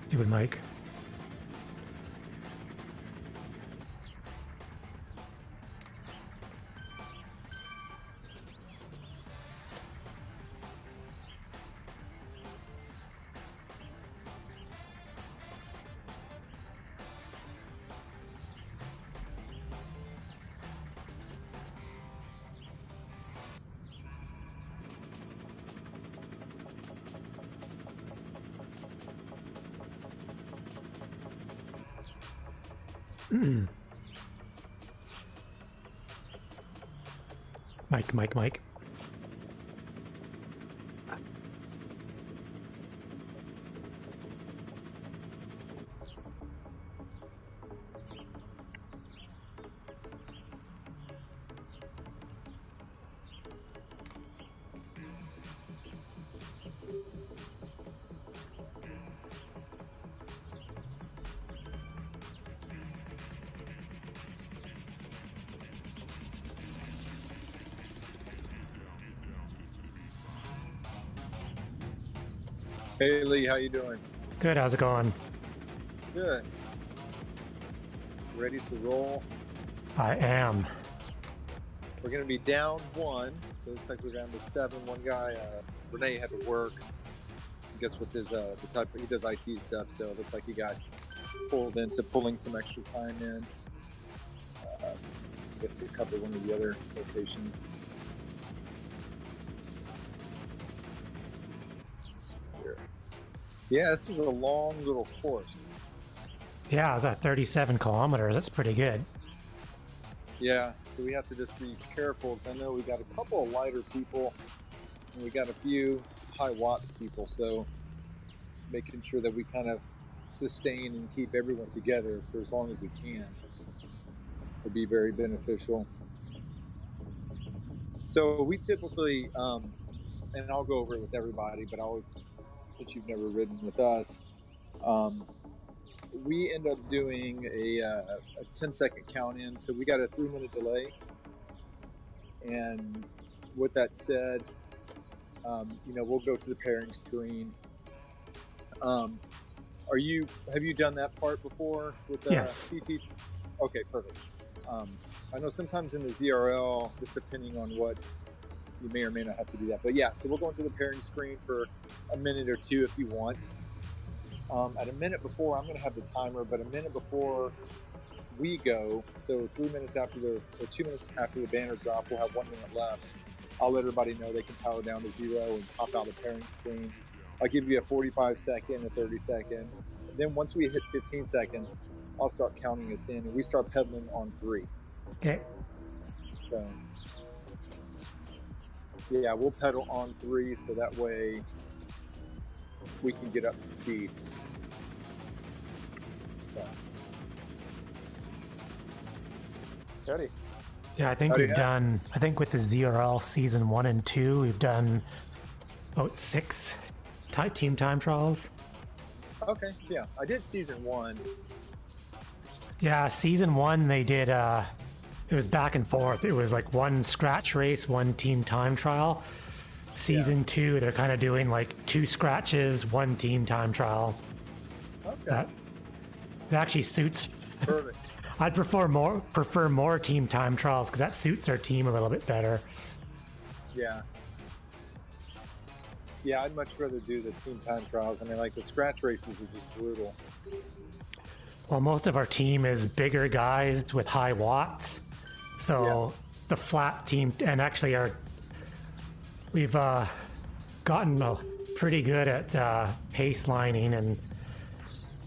Stupid Mike. Mike. Hey Lee, how you doing? Good, how's it going? Good. Ready to roll? I am. We're going to be down 1, so it looks like we're down to 7. One guy, Renee, had to work. I guess with his the type he does IT stuff, so it looks like he got pulled into pulling some extra time in. I guess to cover one of the other locations. Yeah, this is a long little course. Yeah, it's at 37 kilometers. That's pretty good. Yeah, so we have to just be careful. I know we got a couple of lighter people, and we got a few high watt people. So making sure that we kind of sustain and keep everyone together for as long as we can would be very beneficial. So we typically, and I'll go over it with everybody, but I always, since you've never ridden with us, we end up doing a 10-second count in. So we got a 3-minute delay. And with that said, we'll go to the pairing screen. Have you done that part before with the Yes. TTT? Okay, perfect. I know sometimes in the ZRL, just depending on what, you may or may not have to do that. But yeah, so we'll go into the pairing screen for a minute or two if you want. At a minute before, I'm going to have the timer, but a minute before we go, so 2 minutes after the banner drop, we'll have 1 minute left. I'll let everybody know they can power down to 0 and pop out the pairing screen. I'll give you a 45-second, a 30-second. And then once we hit 15 seconds, I'll start counting us in, and we start pedaling on 3. Okay. So, yeah, we'll pedal on 3, so that way we can get up to speed. So, ready? Yeah, I think we've done, I think with the ZRL season 1 and 2, we've done about 6 team time trials. Okay, yeah, I did season 1. Yeah, season 1 they did, it was back and forth. It was like 1 scratch race, 1 team time trial. Season 2, they're kind of doing like 2 scratches, 1 team time trial. Okay. It actually suits. Perfect. I'd prefer more team time trials because that suits our team a little bit better. Yeah. Yeah, I'd much rather do the team time trials. I mean, like the scratch races are just brutal. Well, most of our team is bigger guys with high watts. So the flat team, and actually we've got gotten pretty good at pace lining, and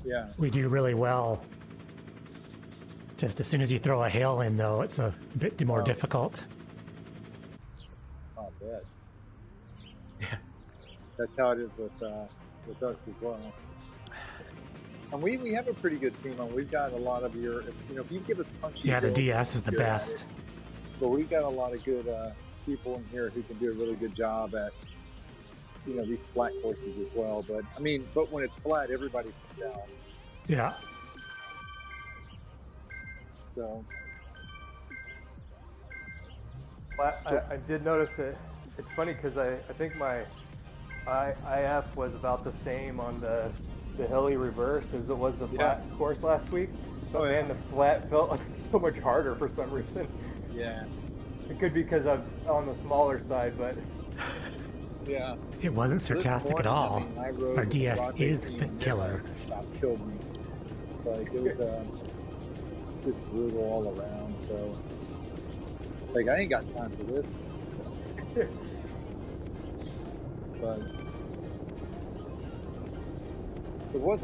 Yeah. we do really well. Just as soon as you throw a hail in, though, it's a bit more difficult. I bet. Yeah. That's how it is with us as well. And we have a pretty good team. And we've got a lot of your, if you give us punchy. Yeah, the hills, DS is the good at best. it. But we've got a lot of good people in here who can do a really good job at, these flat courses as well. But but when it's flat, everybody comes out. Yeah. So. I did notice it. It's funny because I think my IF was about the same on the hilly reverse as it was the flat course last week. But man, the flat felt like so much harder for some reason. Yeah. It could be because I'm on the smaller side, but yeah. It wasn't sarcastic at all. Our DS is killer. Killed me. Like it was just brutal all around. So like I ain't got time for this. But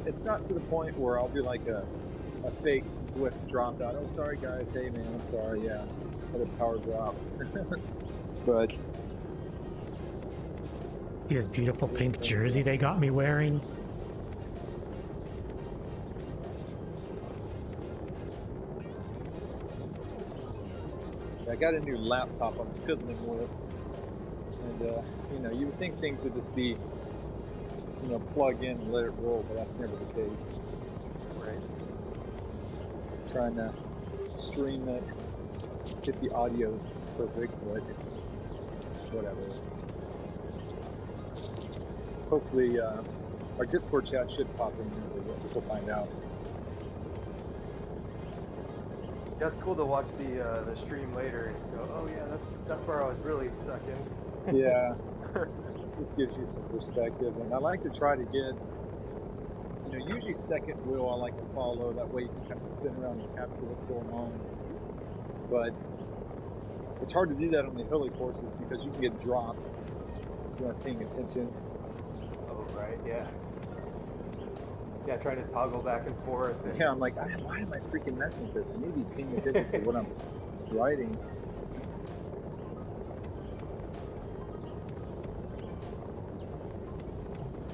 it's not to the point where I'll do like a fake Zwift drop out. Oh, sorry guys. Hey man, I'm sorry. Yeah, had a power drop. But See this beautiful pink jersey they got me wearing? I got a new laptop I'm fiddling with, and you would think things would just be, plug in and let it roll, but that's never the case. right. Trying to stream it, get the audio perfect, but whatever. Hopefully, our Discord chat should pop in here, but I guess we'll find out. Yeah, it's cool to watch the stream later and go, oh yeah, that's where I was really sucking. Yeah, this gives you some perspective, and I like to try to get, usually second wheel I like to follow. That way you can kind of spin around and capture what's going on. But it's hard to do that on the hilly courses because you can get dropped if you aren't paying attention. Oh right, yeah. Yeah, trying to toggle back and forth. And Yeah, I'm like, why am I freaking messing with this? I need to be paying attention to what I'm writing.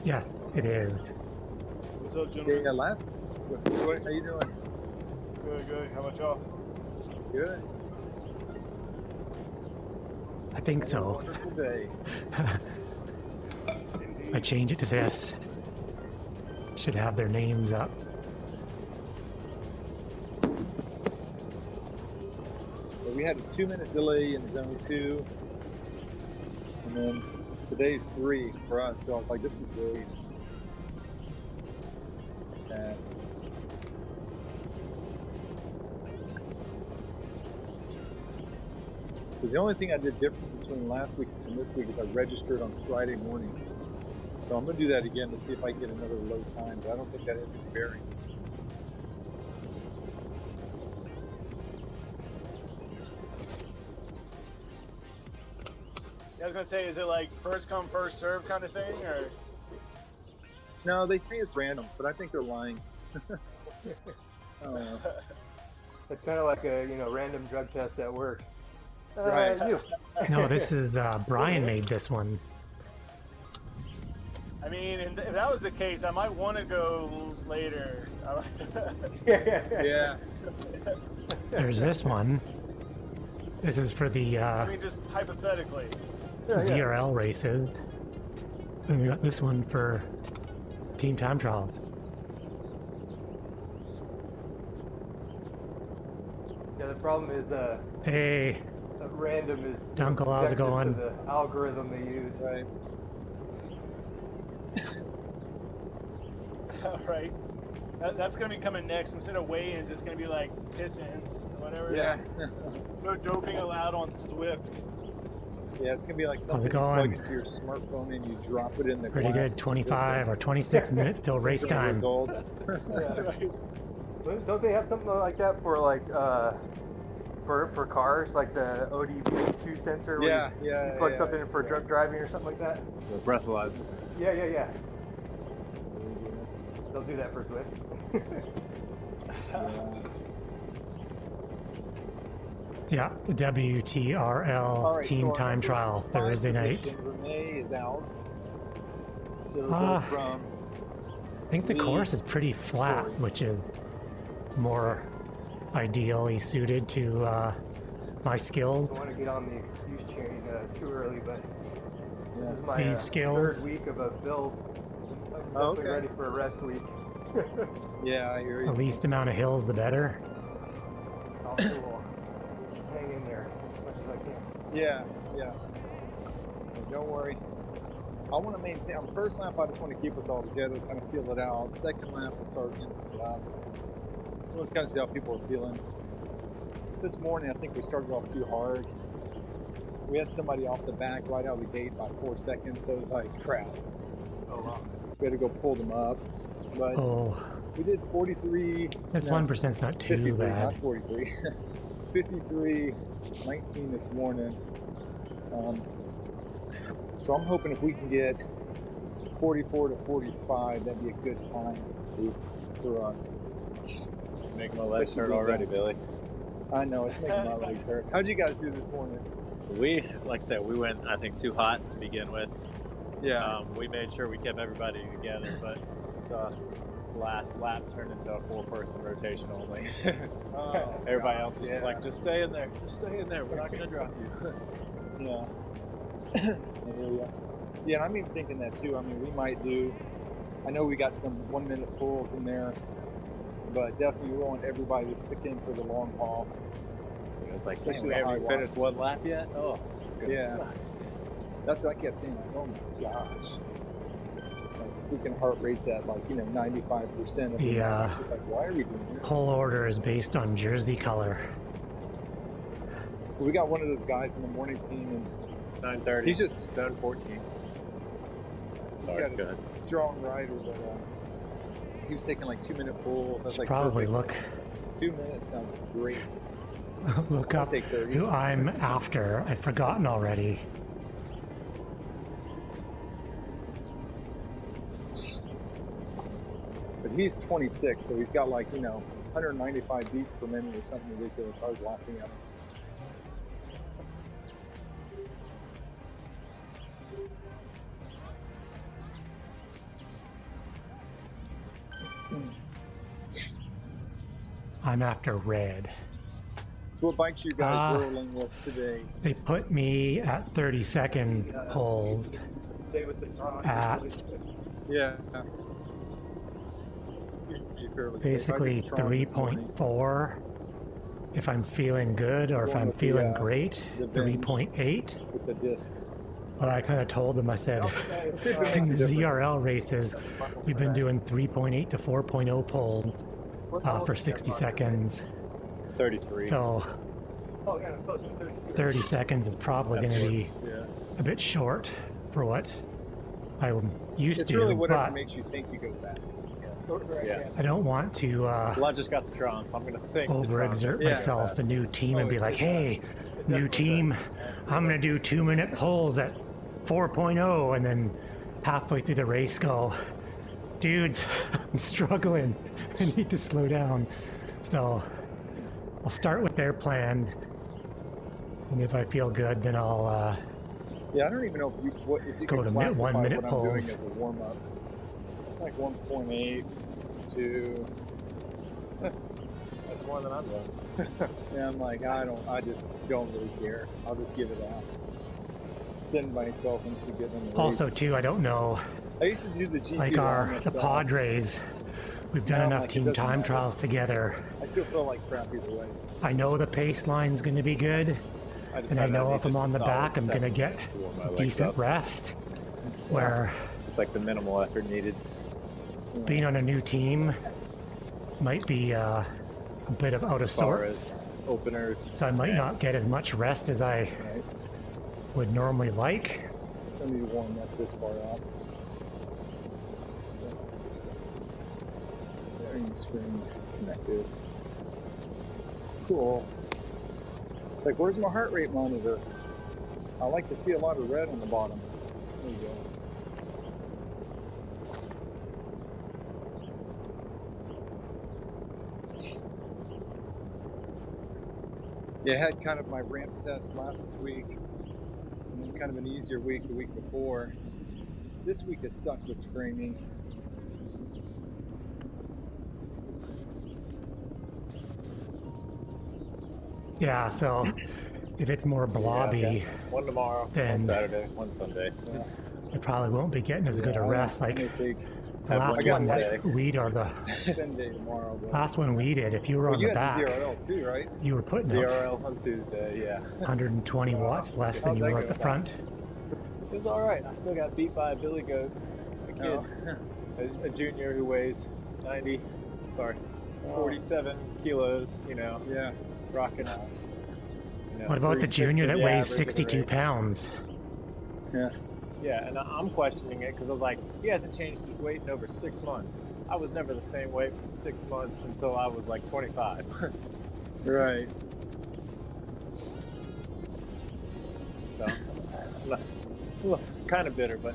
Yeah, it is. What's up, gentlemen? Yeah, how you doing? Good, good. How about y'all? Good. I think Have a so. wonderful day. I change it to this. Should have their names up. But we had a 2-minute delay in zone 2, and then today's 3 for us. So I was like, this is great. And so the only thing I did different between last week and this week is I registered on Friday morning. So I'm going to do that again to see if I can get another low time, but I don't think that has any bearing. I was gonna say, is it like first come, first serve kind of thing, or? No, they say it's random, but I think they're lying. I don't know. it's kind of like a random drug test at work. Right. You. No, this is Brian made this one. I mean, if that was the case, I might want to go later. Yeah. There's this one. This is for the I mean, just hypothetically. ZRL races. And we got this one for team time trials. Yeah, the problem is Hey, random is Uncle, how's it subjective going? to the algorithm they use. Right. All right. That's gonna be coming next. Instead of weigh-ins, it's gonna be like piss-ins, whatever. Yeah. No doping allowed on Swift. Yeah, it's gonna be like How's something it you plug going? into your smartphone and you drop it in the Pretty glass. good. 25 or 26 minutes till race time. Results. Yeah. Right. Don't they have something like that for like for cars, like the ODB2 sensor. Where you plug something in for drunk driving or something like that. The breathalyzer. Yeah. They'll do that for Swift. Yeah, the WTRL team time trial Thursday night. Renee is out. So we'll Ah. go from I think the course is pretty flat, which is more ideally suited to my I skills. don't want to get on the excuse chain too early, but this is my These skills. third week of a build. I'm Oh, definitely ready for a rest week. yeah, I hear you. The least amount of hills, the better. I'll still hang in there as much as I can. Yeah. Don't worry. I want to maintain. On first lap, I just want to keep us all together, kind of feel it out. Second lap, we'll start getting it out. Let's kind of see how people are feeling. This morning, I think we started off too hard. We had somebody off the back right out of the gate by 4 seconds, so it was like crap. Oh wow. We had to go pull them up, but Oh, we did 43. that's 1%'s not too 53, bad. not 43. 53, 19 this morning. So I'm hoping if we can get 44 to 45, that'd be a good time for us. Making my legs hurt already, Billy. I know, it's making my legs hurt. How'd you guys do this morning? We, like I said, we went, I think, too hot to begin with. Yeah. We made sure we kept everybody together, but the last lap turned into a 4-person rotation only. Oh, Everybody gosh, else was just like, just stay in there. Just stay in there. We're not going to drop you. Yeah. I hear ya. Yeah, and I'm even thinking that too. I mean, we might do, I know we got some 1-minute pulls in there, but definitely we want everybody to stick in for the long haul. It was like, Especially we the high haven't finished one lap yet? Oh, Yeah. That's what I kept saying. Like, oh my gosh. Like, freaking heart rate's at like, 95% of the Yeah. night. It's just like, why are we doing this? Whole order is based on jersey color. We got one of those guys in the morning team, 9:30. He's just- zone 14. and he's Sorry, got go a ahead. strong rider, but he was taking like 2-minute pulls. I was like, Probably perfect. 2 minutes sounds great. look I'll up take 30. who I'm after. I've forgotten already. But he's 26, so he's got like, 195 beats per minute or something ridiculous. I was laughing at him. I'm after red. So what bikes you guys Ah. rolling with today? They put me at 30-second pulls Stay with the Tron. at Yeah. Usually fairly safe. I basically did Tron this morning. 3.4 if I'm feeling good, or if Going I'm with the, feeling great, the Venge 3.8. with the disc. But I kind of told them, I said, Let's see if it in makes a the difference. ZRL races, we've been doing 3.8 to 4.0 pulls for 60 seconds. 33. So Oh yeah, close to 30. 30 seconds is probably going to be Yeah. a bit short for what I'm used It's to, really whatever but makes you think you go fast. Yeah. I don't want to Well, I just got the Tron, so I'm going to think. the Tron's overexert gonna myself, a new team, and be like, hey, It new definitely team, I'm going to do 2-minute pulls at 4.0, and then halfway through the race go, dudes, I'm struggling. I need to slow down. So I'll start with their plan, and if I feel good, then I'll Yeah, I don't even know if you Go can to classify 1 minute what I'm doing pulls. as a warm up. Like 1.8, 2. That's more than I'm doing. Yeah, I'm like, I just don't really care. I'll just give it out. Send myself into getting the also race. too, I don't know, I used to do the GP like long the stuff. Padres, we've done Now I'm enough like, it team doesn't time matter. trials together. I still feel like crap either way. I know the pace line's going to be good, and I know if I'm on the back, I'm going to get decent rest, where It's like the minimal effort needed. being on a new team might be a bit of out of As far sorts, as openers. so I might and- not get as much rest as I Right? would normally like. I need to warm up this far out. Bearing screen connected. Cool. Like, where's my heart rate monitor? I like to see a lot of red on the bottom. There you go. Yeah, I had kind of my ramp test last week, and then kind of an easier week the week before. This week has sucked with training. Yeah, so if it's more blobby, Yeah, okay. One tomorrow, then one Saturday, one Sunday. Yeah. you probably won't be getting as good a rest. I'm Like gonna take the have last one one Sunday. that we or the 10 day tomorrow. But... last one we did, if you were Well, on you the had back, the ZRL too, right? you were putting up TRL on Tuesday, yeah. 120 watts less than How'd you that were at go? the front. It was all right. I still got beat by a billy goat, a kid, Oh. a junior who weighs 47 kilos, you know, Yeah. rocking out. You know, What about the 3.6 junior for that the weighs average of the 62 race. pounds? Yeah. Yeah, and I'm questioning it because I was like, he hasn't changed his weight in over 6 months. I was never the same weight for 6 months until I was like 25. Right. So, I'm kind of bitter, but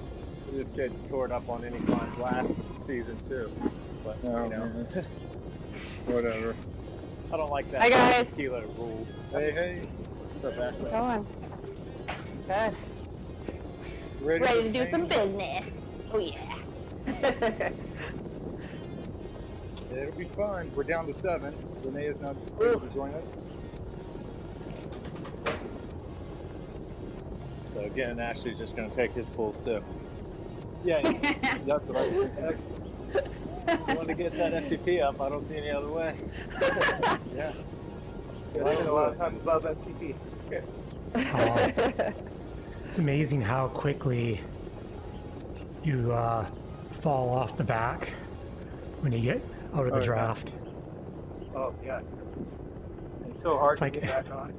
this kid tore it up on any climbs last season too. But Oh, you know, man. Whatever. I don't like that Hi, guys. 50 kilo rule. Hey, hey. What's up, Ashley? Going. Good. Ready, Ready for to do pain? some business. Oh yeah. It'll be fun. We're down to 7. Renee is not able to join us. So again, Ashley's just going to take his pulls too. Yeah, That's what I was thinking. you want to get that FTP up. I don't see any other way. Yeah. I spend a lot of time above FTP. It's amazing how quickly you fall off the back when you get out of the Oh, yeah. draft. Oh yeah. It's so hard It's to like- get back on.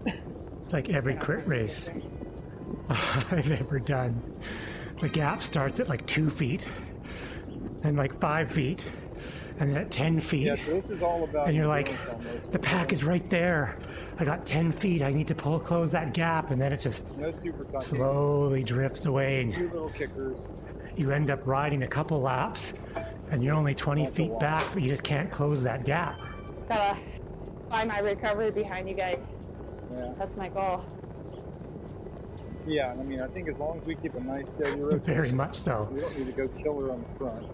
It's like every crit race I've ever done. The gap starts at like 2 feet, and like 5 feet, and then at 10 feet. Yeah, so this is all about And you're like, endurance almost. the pack is right there. I got 10 feet. I need to close that gap, and then it just No super tucking. slowly drifts away, and 2 little kickers. you end up riding a couple laps, and you're only 20 That's a feet lot. back, but you just can't close that gap. Gotta find my recovery behind you guys. Yeah. That's my goal. Yeah, I mean, I think as long as we keep a nice steady rotation, Very much so. we don't need to go killer on the front.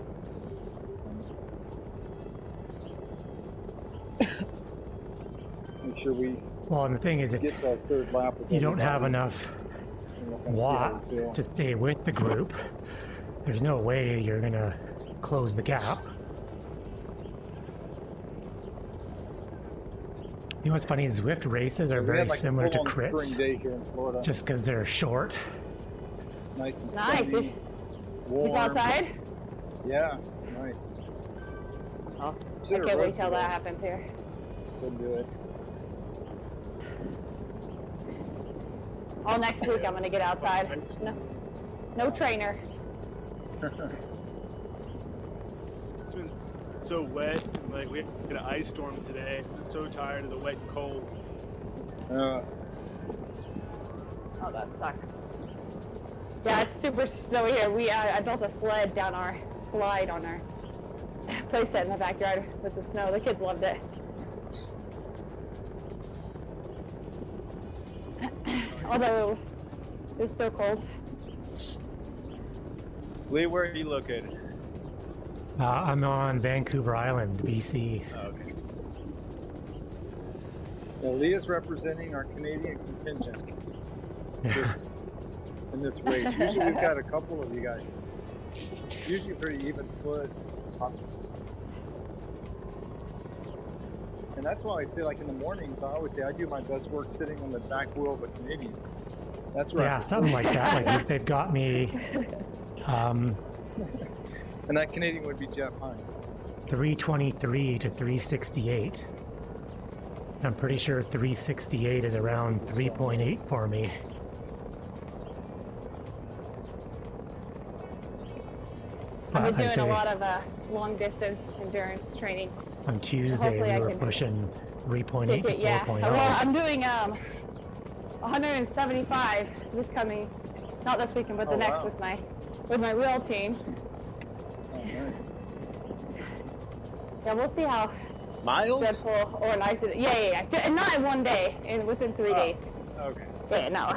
Make sure we Well, and the thing is, if get to our 3rd lap. With you don't have everybody, enough and we'll kinda see how watt we feel. to stay with the group, there's no way you're gonna close the gap. You know what's funny? Zwift races are We very had like similar a to full-on crits, spring day here in Florida. just because they're short. nice and Nice. sunny, warm. Keep outside. Yeah, nice. Oh, I Should've can't rode wait till today. that happens here. Couldn't do it. All next week I'm gonna get outside. No trainer. It's been so wet. And, like we had an ice storm today. I'm so tired of the wet and cold. Uh, Oh, that sucks. Yeah, it's super snowy here. I built a sled down our slide on our playset in the backyard with the snow. The kids loved it. Although it was still cold. Lee, where are you located? I'm on Vancouver Island, BC. Oh, okay. well, Leah's representing our Canadian contingent this, in this race. Usually we've got a couple of you guys. Usually a pretty even split. And that's why I say, like in the mornings, I always say I do my best work sitting on the back wheel of a Canadian. That's right. Yeah, something like that. Like if they've got me And that Canadian would be Jeff Hine. 323 to 368. I'm pretty sure 368 is around 3.8 for me. I'm I've been I'd doing a say lot of long distance endurance training. on Tuesday Hopefully I we were can pushing 3.8 to Take it, yeah. 4.0. Well, I'm doing 175 this coming, not this weekend, but the Oh, next wow. with my real team. Oh, nice. Yeah, we'll see how Miles? dreadful or nice it is. Yeah. And not in one day, within 3 days. Okay. Yeah, no.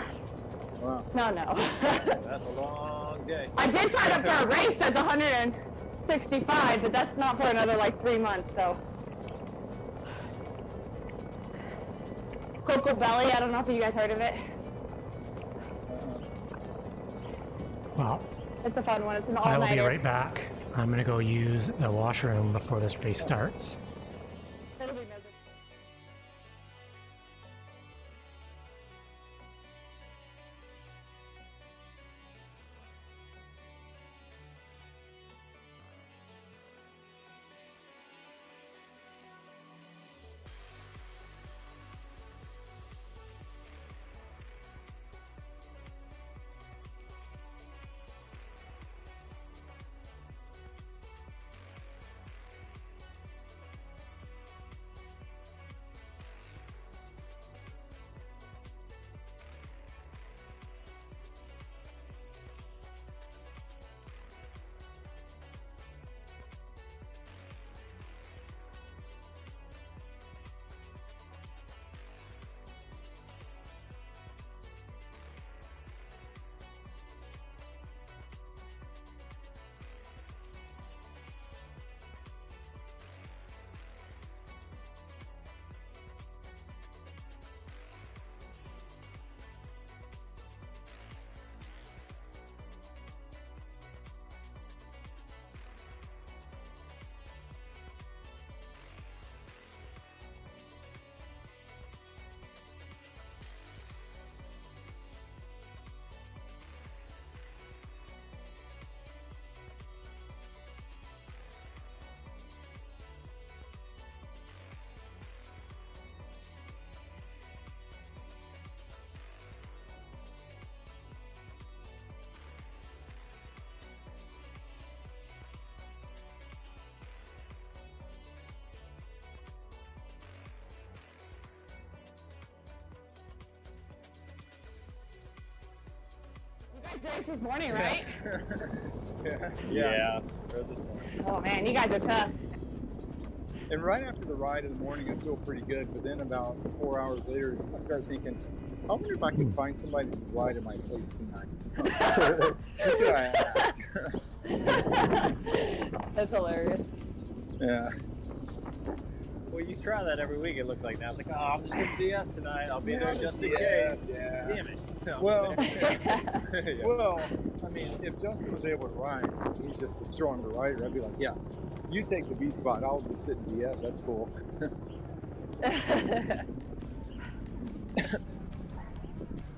Wow. No. That's a long day. I did sign up for a race that's 165, but that's not for another like 3 months, so. Coco Belly, I don't know if you guys heard of it. Well, It's a fun one. It's an I will be all-nighter. right back. I'm going to go use the washroom before this race starts. It'll be miserable. You guys drank this morning, right? Yeah. This morning. Oh man, you guys are tough. And right after the ride in the morning, I feel pretty good. But then about 4 hours later, I start thinking, I wonder if I can find somebody to ride at my place tonight. Who could I ask? That's hilarious. Yeah. Well, you try that every week, it looks like now. It's like, oh, I'm just going to DS tonight. I'll be there just in Yeah, case. yeah. Damn it. No, Well, yeah. well, I mean, if Justin was able to ride, he's just a stronger rider. I'd be like, yeah, you take the B spot. I'll just sit in DS. That's cool.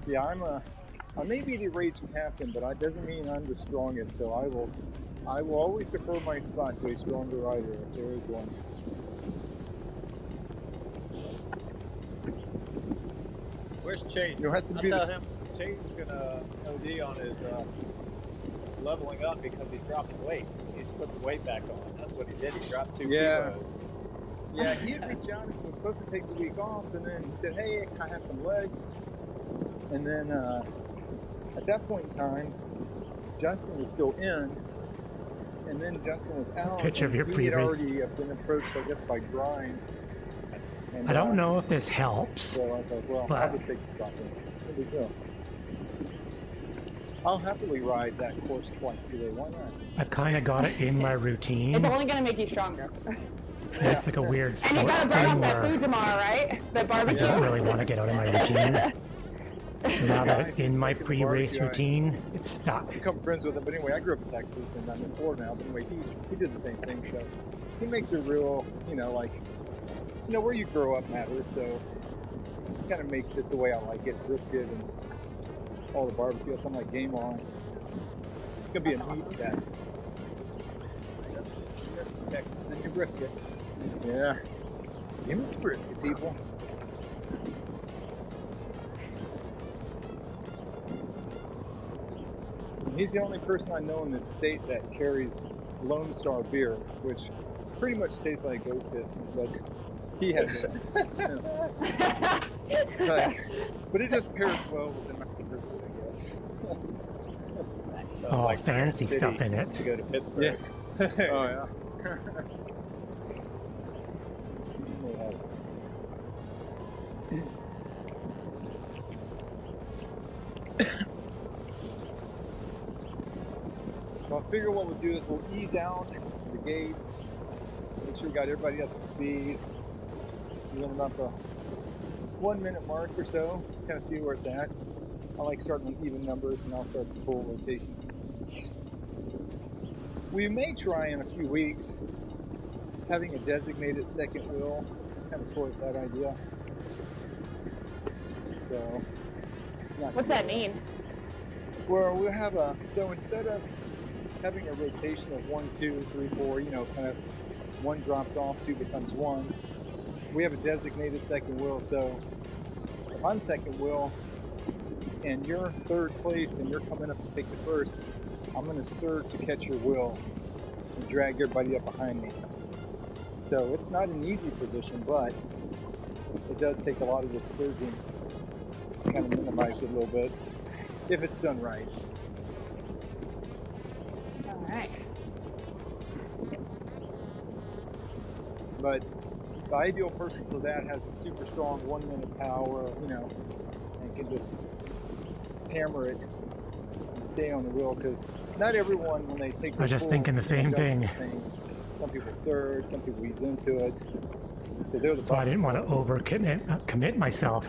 Yeah, I may be the raging captain, but that doesn't mean I'm the strongest. So I will always defer my spot to a stronger rider if there is one. Where's Chase? You'll have to I'll be tell the him Chase is going to OD on his leveling up because he's dropping weight. He's put the weight back on. That's what he did. He dropped 2 kilos. Yeah, he had reached out and was supposed to take the week off, and then he said, hey, I have some legs. And then at that point in time, Justin was still in, and then Justin was out. Picture of and your he had previous- already been approached, I guess, by Grind. And, I don't know if this helps. So I was like, well, But- I'll just take the spot then. There we go. I'll happily ride that course twice today. Why not? I've kind of got it in my routine. It's only gonna make you stronger. And it's like a weird And you sports gotta burn thing off that where food tomorrow, right? That I barbecue. don't really want to get out of my routine. Now that it's in my Take the pre-race barbecue, routine, it's stuck. I've become friends with him, but anyway, I grew up in Texas and I'm in Florida now. But anyway, he did the same thing. So he makes it real, where you grow up matters. So he kind of makes it the way I like it, brisket and all the barbecue. So I'm like, game on. It's gonna be a meat fest. Texas and your brisket. Yeah, give me some brisket, people. He's the only person I know in this state that carries Lone Star beer, which pretty much tastes like goat piss, but he has it. It's like, but it just pairs well with the Mountain Brisket, I guess. Oh, like fancy City stuff in it. To go to Pittsburgh. Yeah. Oh yeah. So I figure what we'll do is we'll ease out the gates, make sure we got everybody up to speed. We're in about the 1 minute mark or so, kind of see where it's at. I like starting with even numbers, and I'll start the full rotation. We may try in a few weeks having a designated second wheel, kind of toy with that idea. So, What's that mean? Well, we'll have a, so instead of having a rotation of 1, 2, 3, 4, you know, kind of one drops off, two becomes one, we have a designated second wheel. So if I'm second wheel and you're third place and you're coming up to take the first, I'm going to surge to catch your wheel and drag everybody up behind me. So it's not an easy position, but it does take a lot of the surging to kind of minimize it a little bit if it's done right. All right. But the ideal person for that has a super strong 1 minute power, you know, and can just hammer it and stay on the wheel, because not everyone, when they take I was just thinking the same thing. Some people surge, some people ease into it. So they're the So I didn't want to commit myself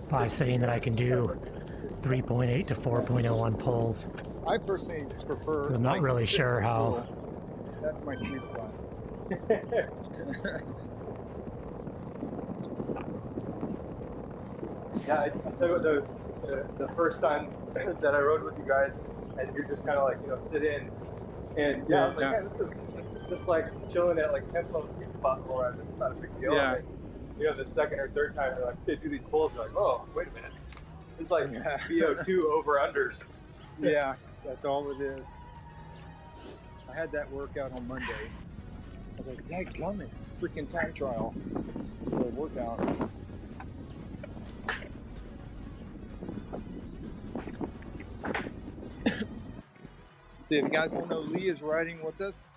by saying that I can do 3.8 to 4.01 pulls. I personally prefer. I'm not like really the sure sixth how. wheel. That's my sweet spot. Yeah, I tell you what, those the first time that I rode with you guys, and you're just kind of like, you know, sit in, and I was like, man, this is just like chilling at like 10th level sweet spot for us. It's not a big deal. Yeah. Like, you know, the second or third time you're like, they do these pulls, you're like, oh, wait a minute, it's like VO2 over unders. Yeah, that's all it is. I had that workout on Monday. I was like, dadgummit, freaking time trial for a workout. So if you guys don't know, Lee is riding with us.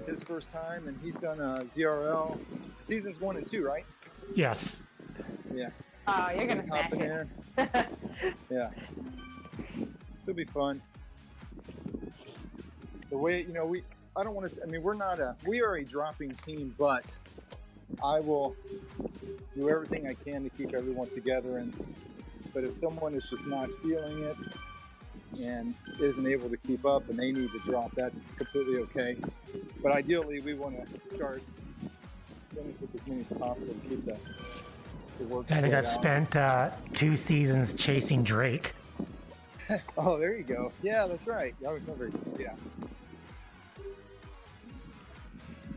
His first time, and he's done a ZRL seasons 1 and 2, right? Yes. Yeah. Oh, you're So gonna he's smash hopping it. in. Yeah. It'll be fun. The way, you know, I don't want to, I mean, we are a dropping team, but I will do everything I can to keep everyone together. But if someone is just not feeling it and isn't able to keep up and they need to drop, that's completely okay. But ideally, we want to finish with as many as possible to keep the work. I think I've spread spent 2 seasons chasing Drake. out. Oh, there you go. Yeah, that's right. I remember. Yeah.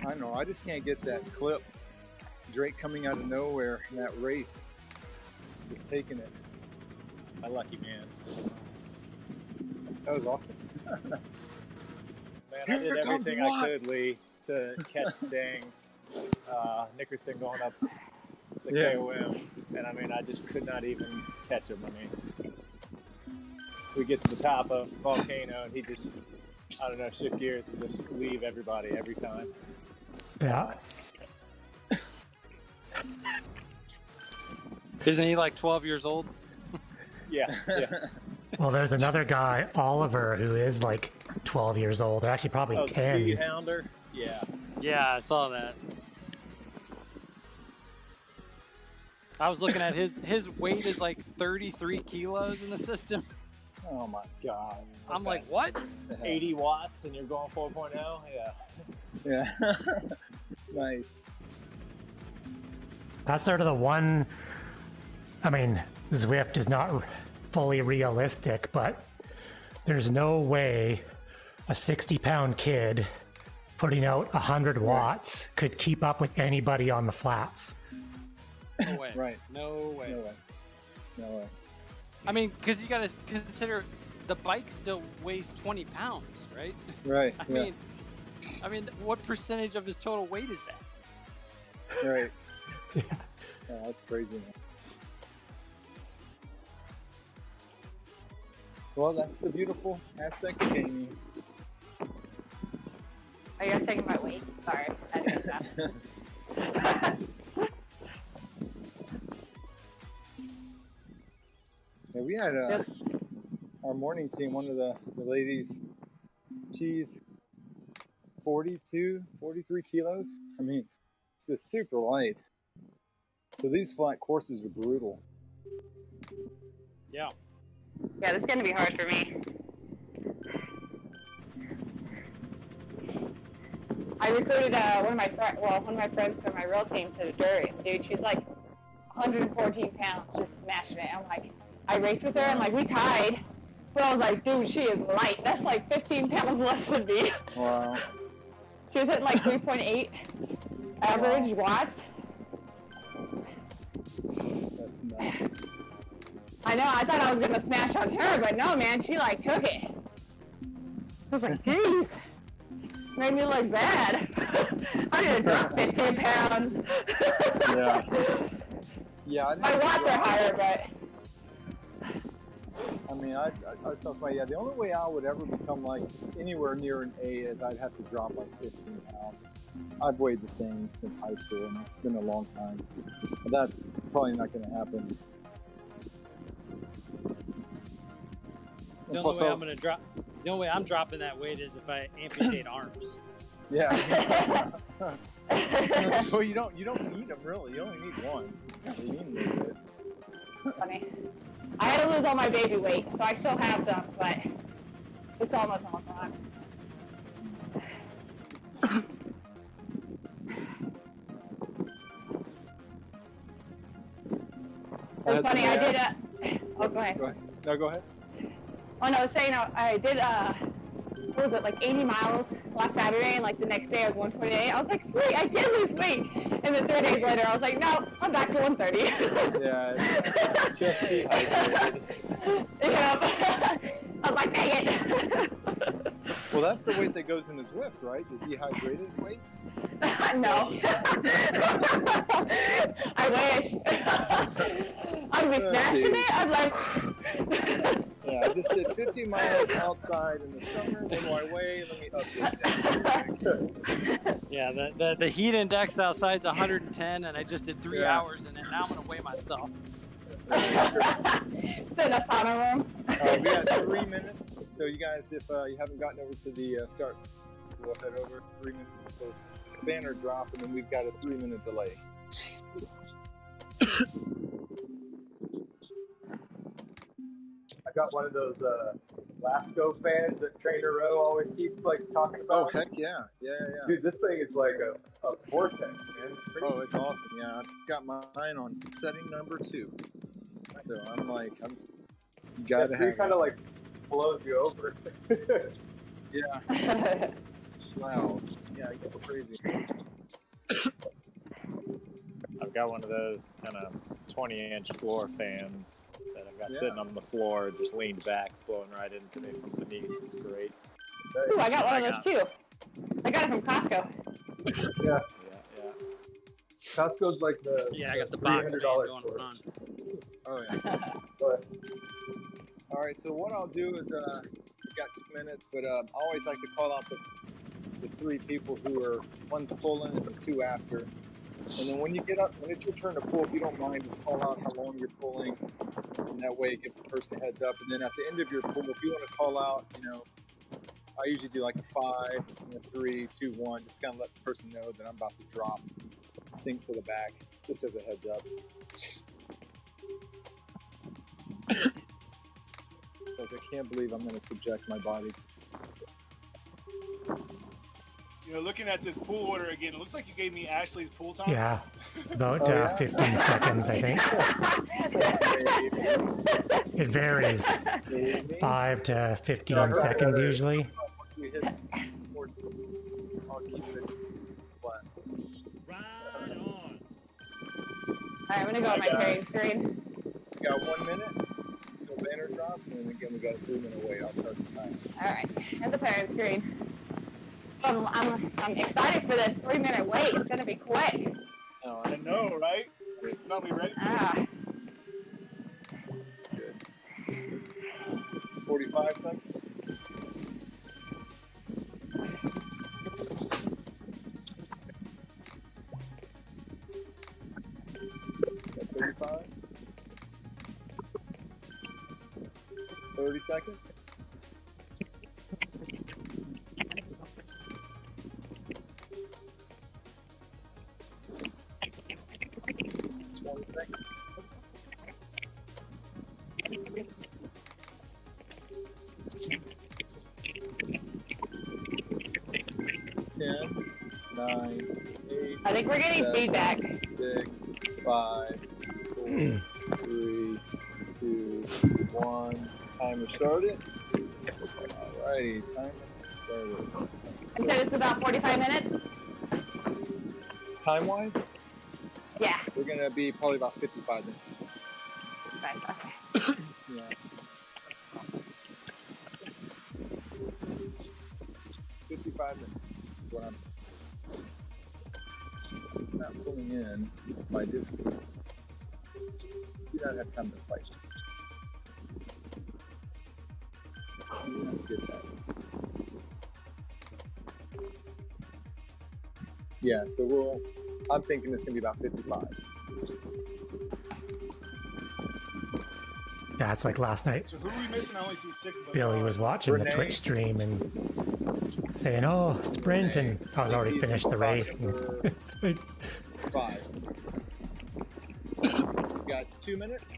I know. I just can't get that clip. Drake coming out of nowhere in that race, just taking it. A lucky man. That was awesome. Man, I Here did comes everything I Watts. could, Lee, to catch dang Nickerson going up the Yeah. KOM, and I mean, I just could not even catch him. I mean, we get to the top of Volcano, and he just, I don't know, shift gears and just leave everybody every time. Yeah. Isn't he like 12 years old? Yeah, yeah. Well, there's another guy, Oliver, who is like 12 years old. Or actually, probably Oh, the 10. Speed Hounder? Yeah. Yeah, I saw that. I was looking at his weight is like 33 kilos in the system. Oh my God. I'm like, what? 80 watts and you're going 4.0? Yeah. Yeah. Nice. That's sort of the one. I mean, Zwift is not fully realistic, but there's no way a 60-pound kid putting out 100 watts could keep up with anybody on the flats. No way. Right. No way. No way. No way. I mean, because you got to consider the bike still weighs 20 pounds, right? Right. I mean, what percentage of his total weight is that? Right. Yeah. Yeah, that's crazy, man. Well, that's the beautiful aspect of gaming. Oh, you're taking my weight? Sorry. I didn't get that. Yeah, we had our morning team, one of the ladies, she's 42, 43 kilos. I mean, just super light. So these flat courses are brutal. Yeah. Yeah, this is going to be hard for me. I recruited one of my friends from my real team to the dirt. Dude, she's like 114 pounds, just smashing it. I'm like, I raced with her and like we tied. But I was like, dude, she is light. That's like 15 pounds less than me. Wow. She was hitting like 3.8 average watts. That's nuts. I know, I thought I was gonna smash on her, but no, man, she like took it. I was like, geez, made me look bad. I need to drop 15 pounds. Yeah. Yeah. My watts are higher, but. I mean, I was telling somebody, the only way I would ever become like anywhere near an A is I'd have to drop like 15 pounds. I've weighed the same since high school, and it's been a long time. But that's probably not going to happen. The only way I'm dropping that weight is if I amputate arms. Yeah. Well, you don't need them really. You only need one. You need them. Funny. I had to lose all my baby weight, so I still have some, but it's almost all gone. It's funny, I did oh, go ahead. Go ahead. No, go ahead. Oh, no, I was saying, I did, what was it, like 80 miles last Saturday, and like the next day I was 128. I was like, sweet, I did lose weight. And then 3 days later, I was like, no, I'm back to 130. Yeah, it's just dehydrated. Yep. I was like, dang it. Well, that's the weight that goes in the Zwift, right? The dehydrated weight? No. I wish. I'd be smashing it. I'm like. Yeah, I just did 50 miles outside in the summer. What do I weigh? Let me update that. Yeah, the heat index outside's 110, and I just did 3 hours in it. Now I'm gonna weigh myself. Sit in a sauna room. All right, we got 3 minutes. So you guys, if you haven't gotten over to the start, we'll head over 3 minutes. Those banner drop, and then we've got a 3-minute delay. I got one of those Lasco fans that Trainer Rowe always keeps like talking about. Oh heck yeah. Dude, this thing is like a vortex, man. Oh, it's awesome. Yeah, I've got mine on setting number 2. So I'm like, you gotta have it. Kind of like blows you over. Yeah. Wow. Yeah, I get crazy. I've got one of those kind of 20-inch floor fans that I've got sitting on the floor, just leaned back, blowing right into me from beneath. It's great. Ooh, I got one of those too. I got it from Costco. Yeah. Yeah. Costco's like the I got the box $300 going store. on. Oh yeah. All right. So what I'll do is, we've got 2 minutes, but I always like to call out the 3 people who are, one's pulling and the 2 after. And then when you get up, when it's your turn to pull, if you don't mind, just call out how long you're pulling, and that way it gives the person a heads up. And then at the end of your pull, if you want to call out, I usually do like a 5, 3, 2, 1, just kind of let the person know that I'm about to drop, sink to the back, just as a heads up. It's like, I can't believe I'm going to subject my body to. Looking at this pool order again, it looks like you gave me Ashley's pool time. Yeah, it's about 15 seconds, I think. It varies. It's 5 to 15 seconds usually. Once we hit I'll keep it flat. Alright, I'm gonna go on my carrying screen. You got 1 minute. So enter drops, and then again we got a 3-minute wait. I'll start the time. All right, at the parent screen. I'm excited for this 3-minute wait. It's gonna be quick. Oh, I know, right? Not be ready. Ah, good. 45 seconds. Got 35. 30 seconds. I think we're getting feedback. 6, 5, 4, 3, 2, 1. Timer started. Alrighty, timer started. You said it's about 45 minutes? Time wise? Yeah. We're gonna be probably about 55 minutes. Okay. Yeah. Minutes. What I'm not pulling in my Discord. You don't have time to fight. You don't get that. Yeah, so I'm thinking it's gonna be about 55. Yeah, it's like last night. So who are we missing? I only see sticks. Billy was watching Renee. the Twitch stream and saying, "Oh, it's Brent," and I was already finished the race. And it's like, 5. We got 2 minutes.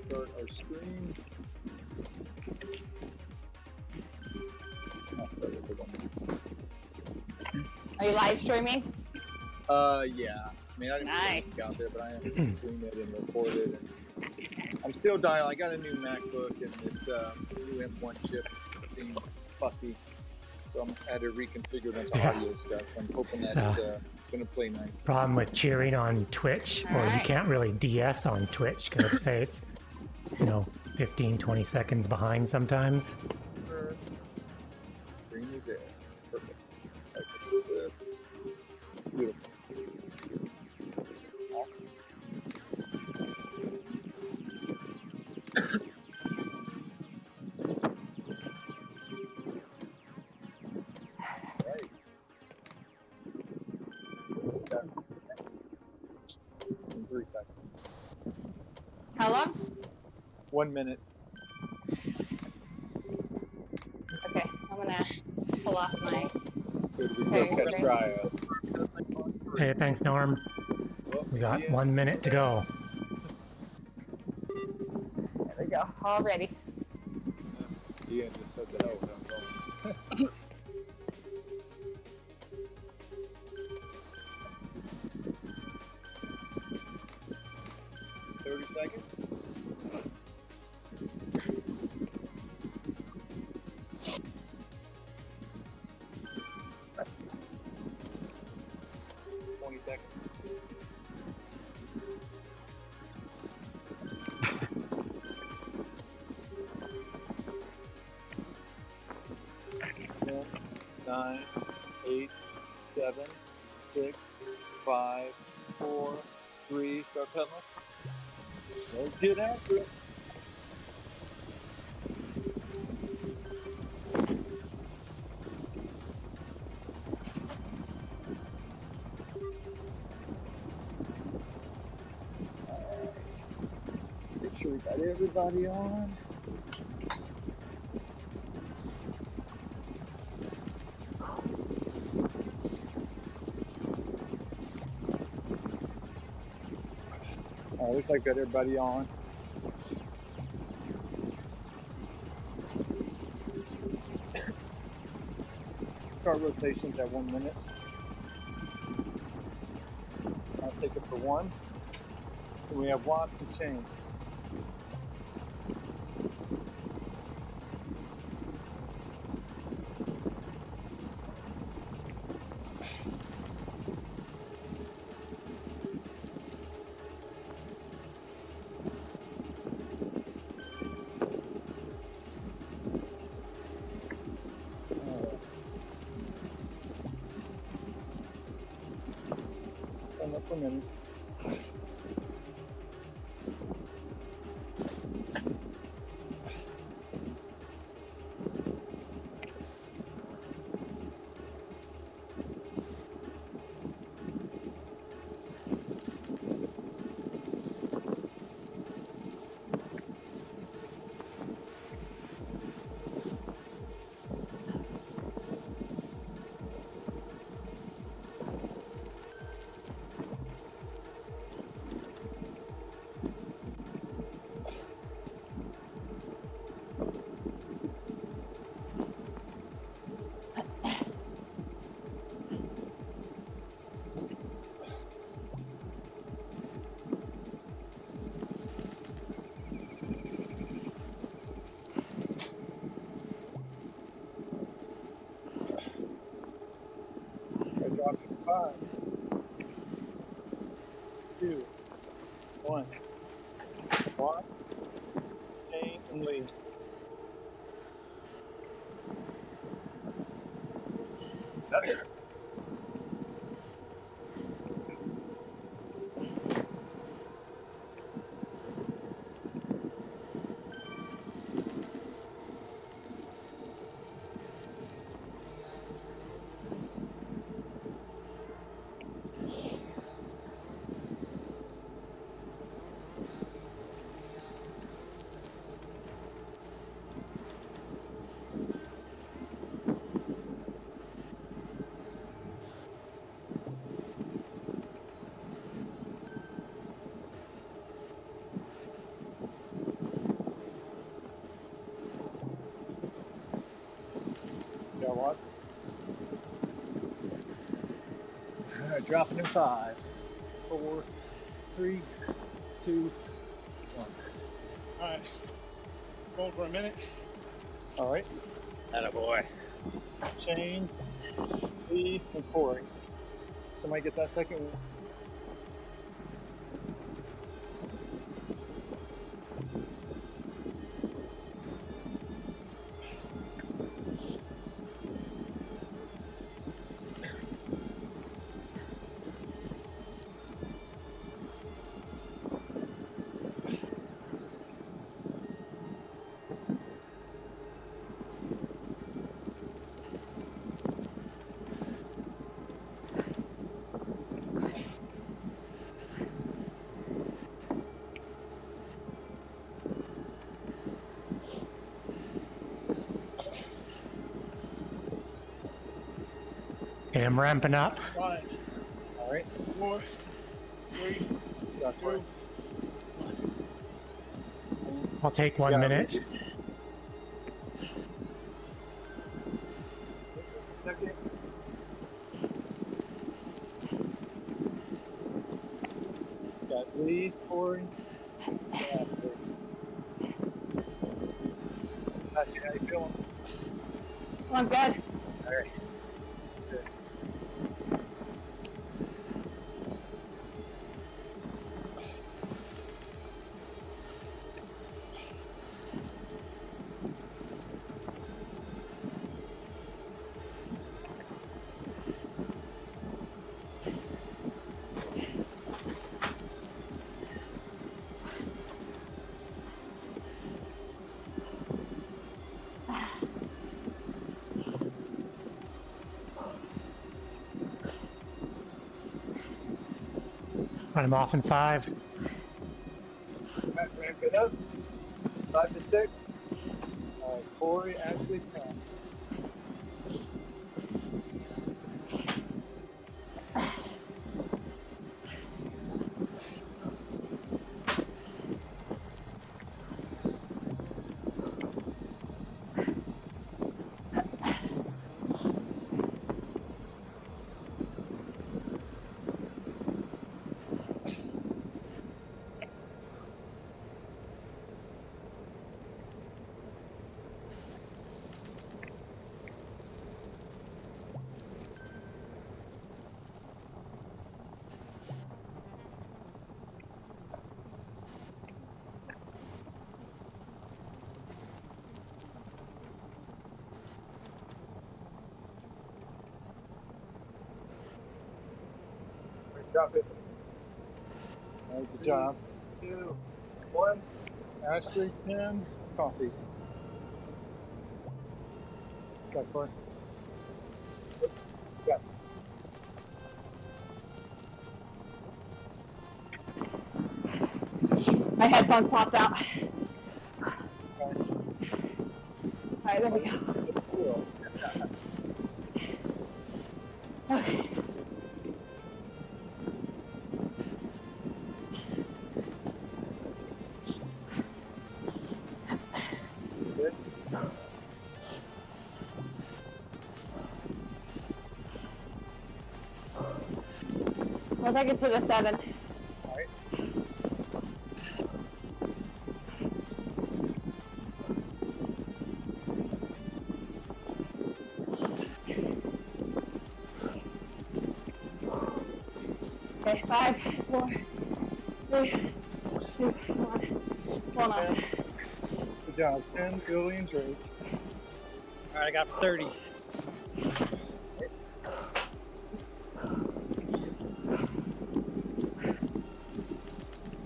Start our screen. I'll start it with 1 minute. Are you live streaming? Yeah. I mean, I didn't Nice. put it out there, but I am streaming it and record it. And I'm still dialing. I got a new MacBook, and it's a new M1 chip, being fussy. So I'm had to reconfigure a bunch of audio stuff. So I'm hoping that it's going to play nice. problem with cheering on Twitch, or you Alright. can't really DS on Twitch because say it's 15, 20 seconds behind sometimes. Screen is there. Perfect. Okay. Beautiful. Awesome. Right. Okay. In 3 seconds. How long? 1 minute. Okay, I'm gonna pull off my. Good, we Okay, go catch great. cryos. Hey, thanks, Norm. We got 1 minute to go. There we go. All ready. Ian just said the hell with I'm going. 30 seconds. Seconds. Nine, 8, 7, 6, 5, 4, 3. Start pedaling. Let's get after it. Make sure we got everybody on. Looks like got everybody on. Start rotations at 1 minute. I'll take it for 1. And we have watts and chain. a minute. I dropped it 5, 2, 1. Watch, chain, and lead. That's it. Got what? Dropping in 5, 4, 3, 2, 1. All right. Going for a minute. All right. Attaboy. Chain, lead, and Corey. Somebody get that second one. Okay, I'm ramping up. 5, All right. 4, 3, Got 2. Corey. I'll take 1 Yeah, minute. Second. Got lead, Corey. Last lead. Ashley, how you feeling? I'm good. All right. Good. I'm off in 5. Matt, ramp it up. 5 to 6. Corey, Ashley, 10. Drop it. All right, good job. 2, 1. Ashley, Tim, coffee. Got Corey. Got. My headphones popped out. All Okay. right, there we go. Okay. Good. We'll take it to the 7. All right. Okay, 5, 4, 3, 2, 1. Hold on. Tim. Good job, Tim, Billy, and Drake. All right, I got 30.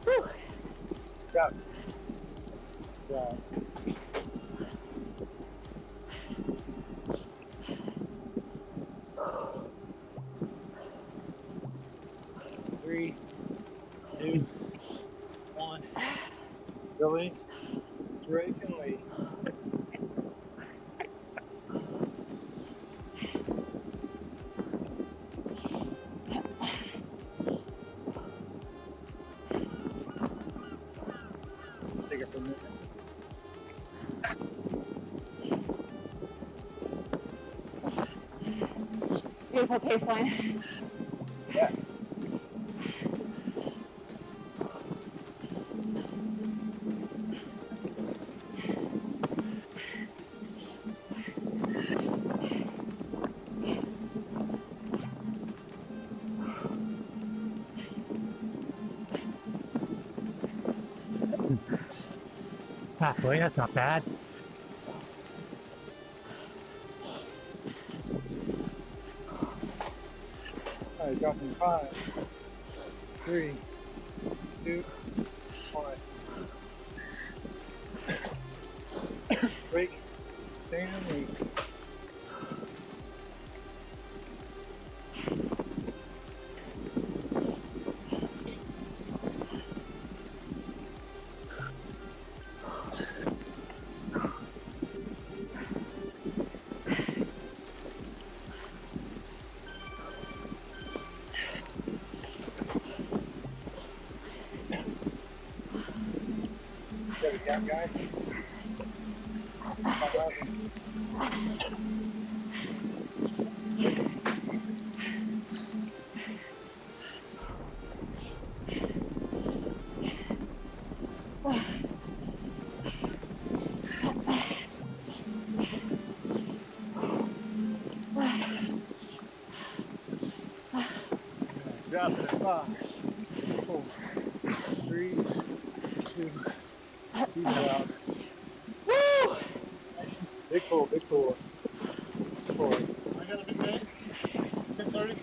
Whew. Got. Yeah. Three, two, one. Billy, Drake, and Lee. Take it from there. Beautiful pace line. Yeah. Halfway, that's not bad. All right, dropping 5, 3, 2, 1. Break. Shane and Lee. Got a gap, guys. Drop it at 5, 4, 3, 2. Keep it out. Woo! Big pull, big pull. Pull. I got a big day. 10:30.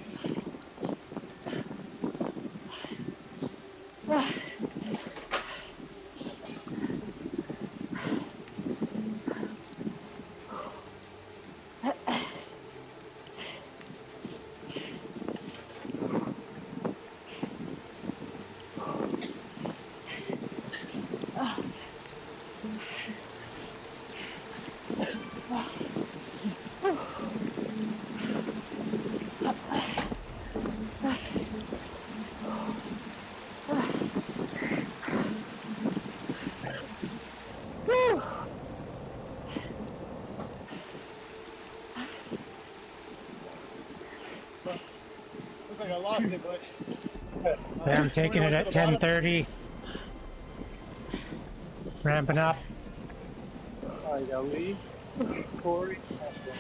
Woo! Looks like I lost it, but Yeah, I'm taking it at 10:30. Ramping up. All right, you got Lee, Corey, Ashley.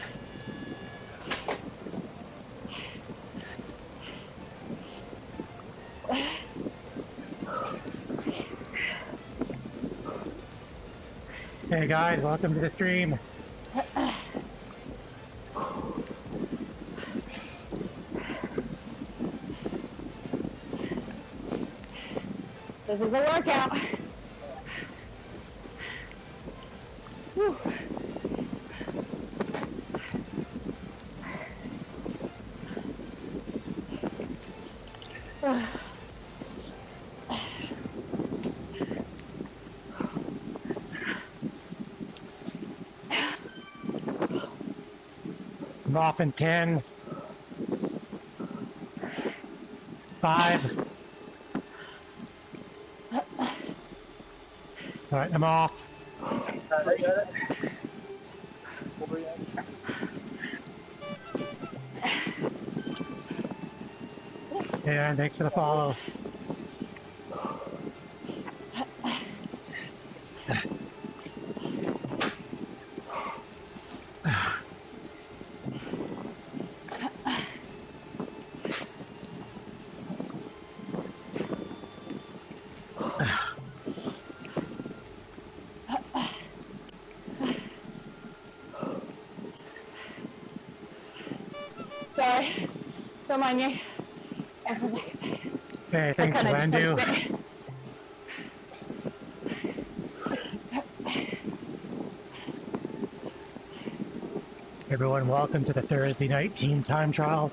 Hey guys, welcome to the stream. This is a workout. Whew. I'm off in 10, 5. All right, I'm off. Yeah, thanks for the follow. Sorry. Don't mind me. Hey, thanks, Landu. Everyone, welcome to the Thursday night team time trial.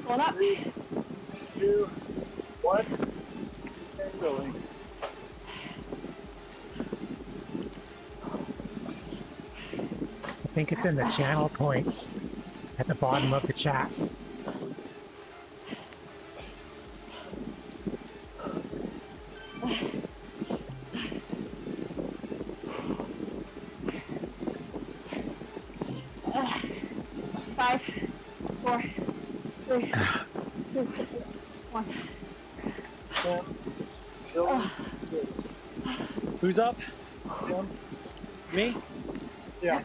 Hold up. 3, 2, 1. 10 going. I think it's in the channel point at the bottom of the chat. Five, 4, 3, 2, 1. Who's up? Me? Yeah.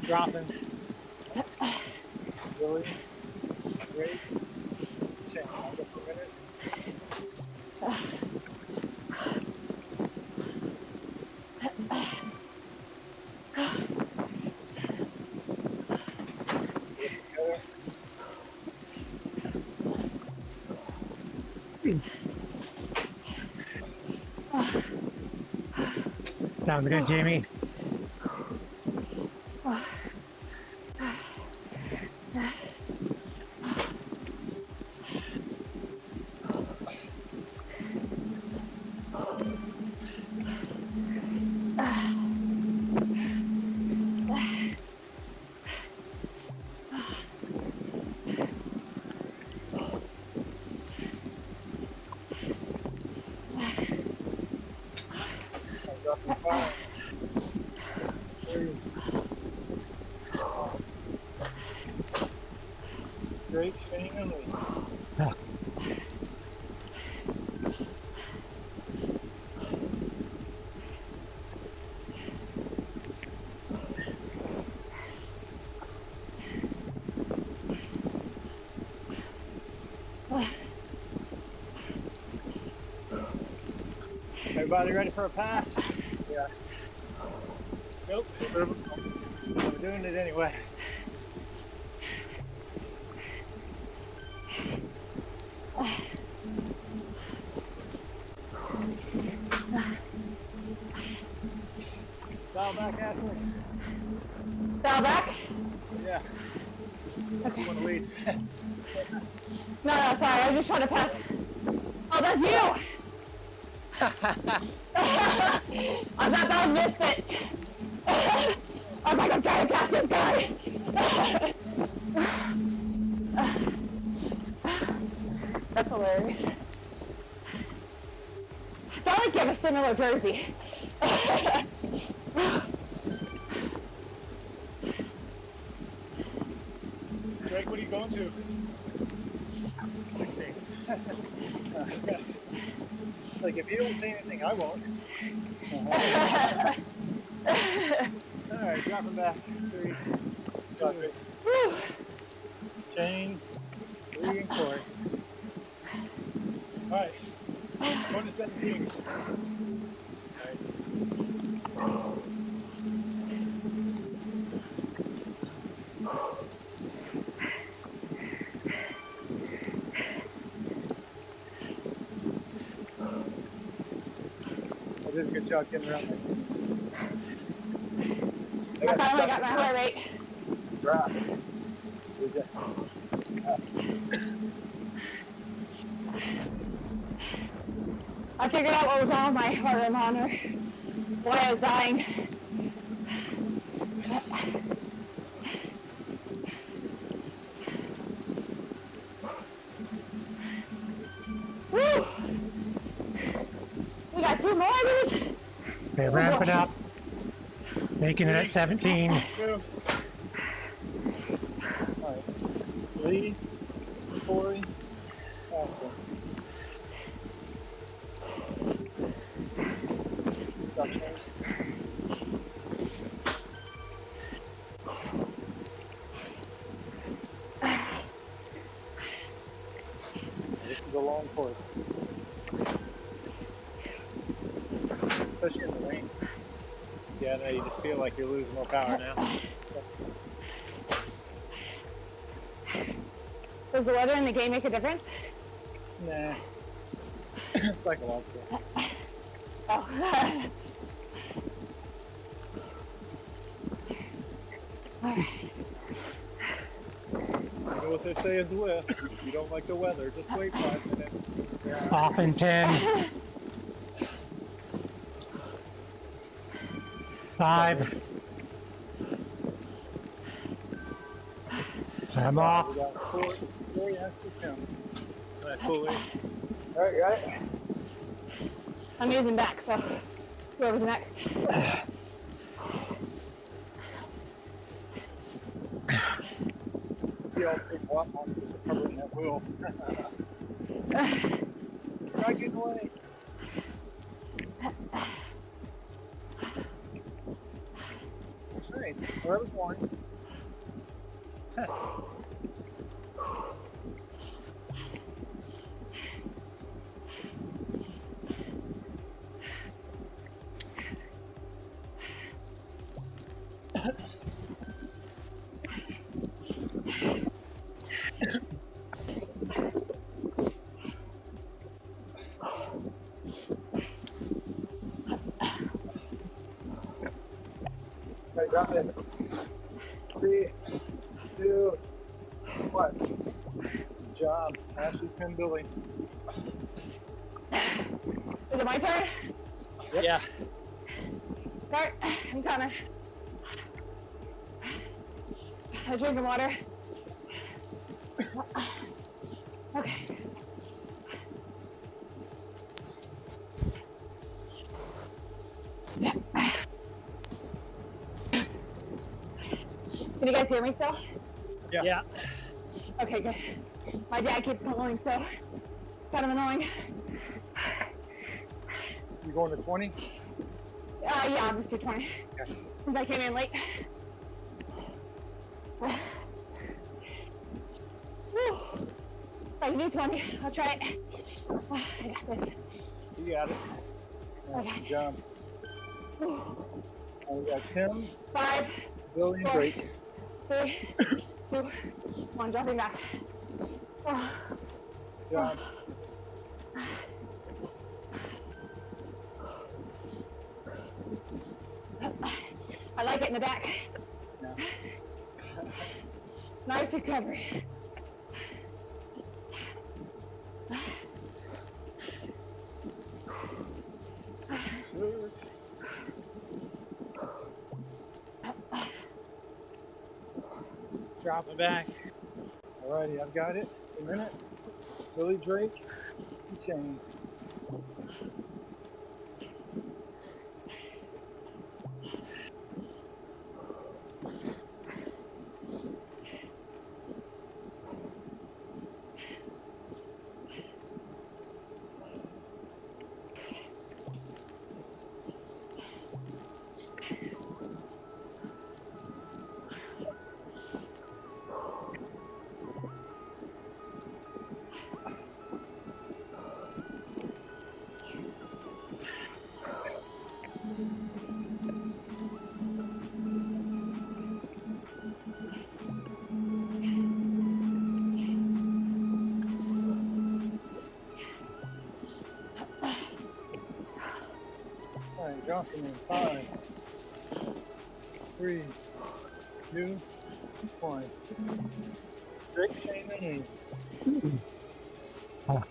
Dropping. Really? Great. Check. I'll go for a minute. Sounds good, Jamie. Great family. Ah. Everybody ready for a pass? Yeah. Nope. We're doing it anyway. Dial back, Ashley. Dial back? Yeah. Okay. You want to lead? No, sorry. I was just trying to pass. Oh, that's you! I thought that was Misfit. I was like, I'm trying to pass this guy. That's hilarious. Sound like you have a similar jersey. Greg, what are you going to? 16. Like, if you don't say anything, I won't. All right, dropping back. 3, 3, Shot it. Whew. chain, 3 and cord. All right, bonus 17. All right. I did a good job getting around that team. I finally got my heart rate. Drop. Where's that? I figured out what was wrong with my heart rate monitor. Why I was dying. Woo! We got 2 more of these. They're ramping up. Making it at 17. 2. All right. 3, 4, last one. Stop chain. This is a long course. Especially in the rain. Yeah, no, you just feel like you're losing more power now. Does the weather in the game make a difference? Nah. It's like a long course. Oh. Alright. You know what they say is with. If you don't like the weather, just wait 5 minutes. Yeah. Off in 10. 5. I'm off. We got 4 yes to 10. All right, cool. All right, got it. I'm using back, so whoever's next. See all the big block monsters are covering that wheel. Try getting away. Nice. Well, that was one. I got it. 3, 2, 1. Good job. Ashley 10 Billy. Is it my turn? Yep. Yeah. Start. I'm coming. I'm drinking water. Okay. Can you guys hear me still? Yeah. Yeah. Okay, good. My dad keeps calling, so it's kind of annoying. You going to 20? Yeah, I'll just do 20. Okay. Since I came in late. Whew. If I can do 20, I'll try it. I got this. You got it. Okay. Good job. Whew. And we got Tim, 5, Billy, and 4, Drake. 3, 2, 1, jumping back. Oh. Good job. I like it in the back. Yeah. Nice recovery. Dropping back. Alrighty, I've got it. A minute. Billy, Drake, and Shane. Dropping in 5, 3, 2, 1. Drake Shaman. All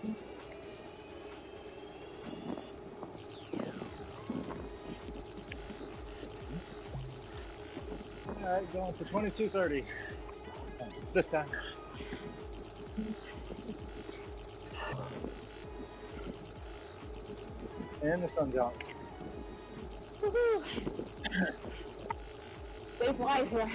right, going to 22:30 this time. And the sun's out. Woohoo! Stay fly here.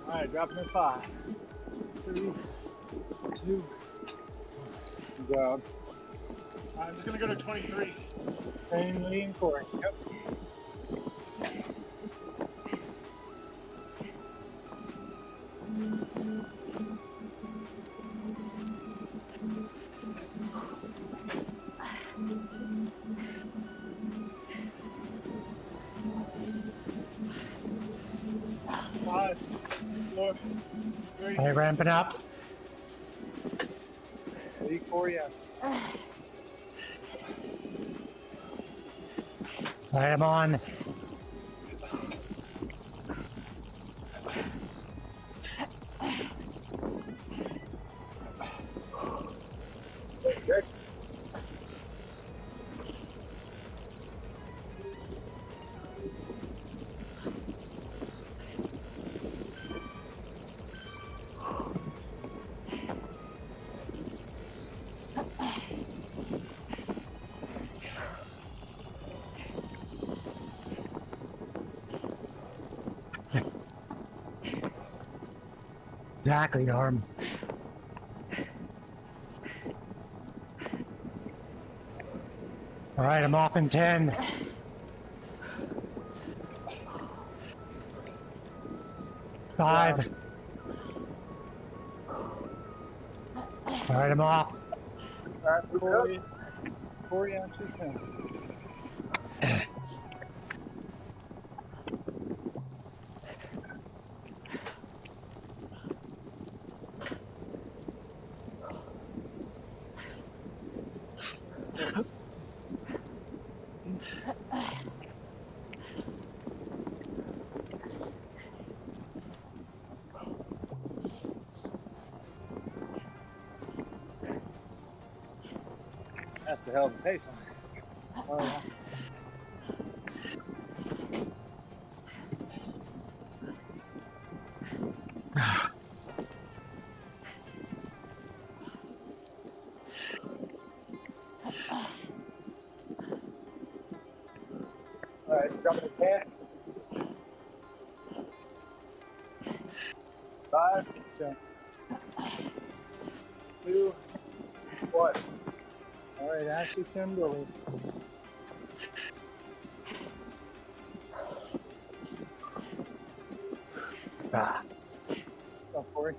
All right, dropping in 5, 3, 2, go out. I'm just gonna go to 23. Same Lee and Corey. Yep. Five, 4, 3. Hey, ramping up. Lee, Corey, yeah. All right, I'm on. Good. Exactly, Norm. All right, I'm off in 10. 5. All right, I'm off. All right, Corey actually 10. That's the hell of a pace on it. Oh, yeah. All right, dropping to 10. 5, 2, 1. All right, Ashley, Tim, Billy. Ah. Go, Corey.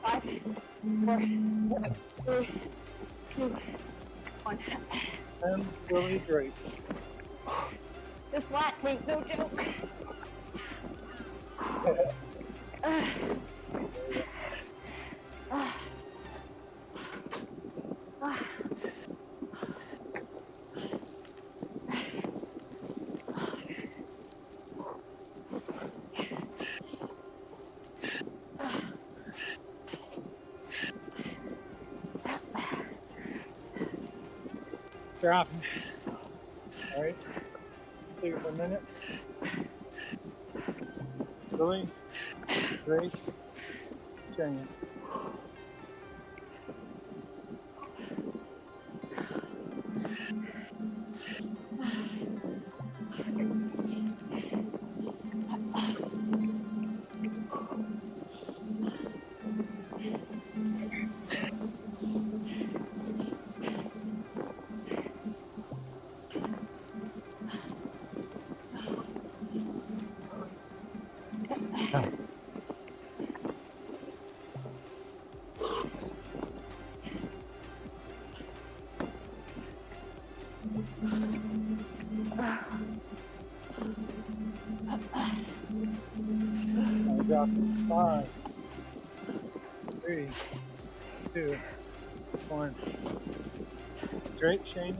Five, 4, 3, 2, 1. Tim, Billy, Drake. This last week, no joke. Drop. All right, take it for a minute. Billy, Drake, Shane. I dropped 5, 3, 2, 1. Straight, Shane.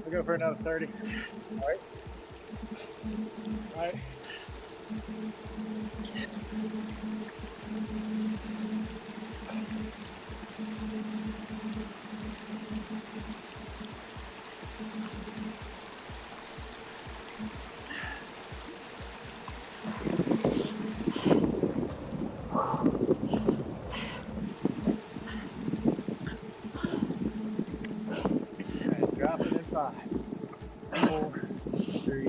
I'll go for another 30. All right. All right. And drop it in 5, 4, 3,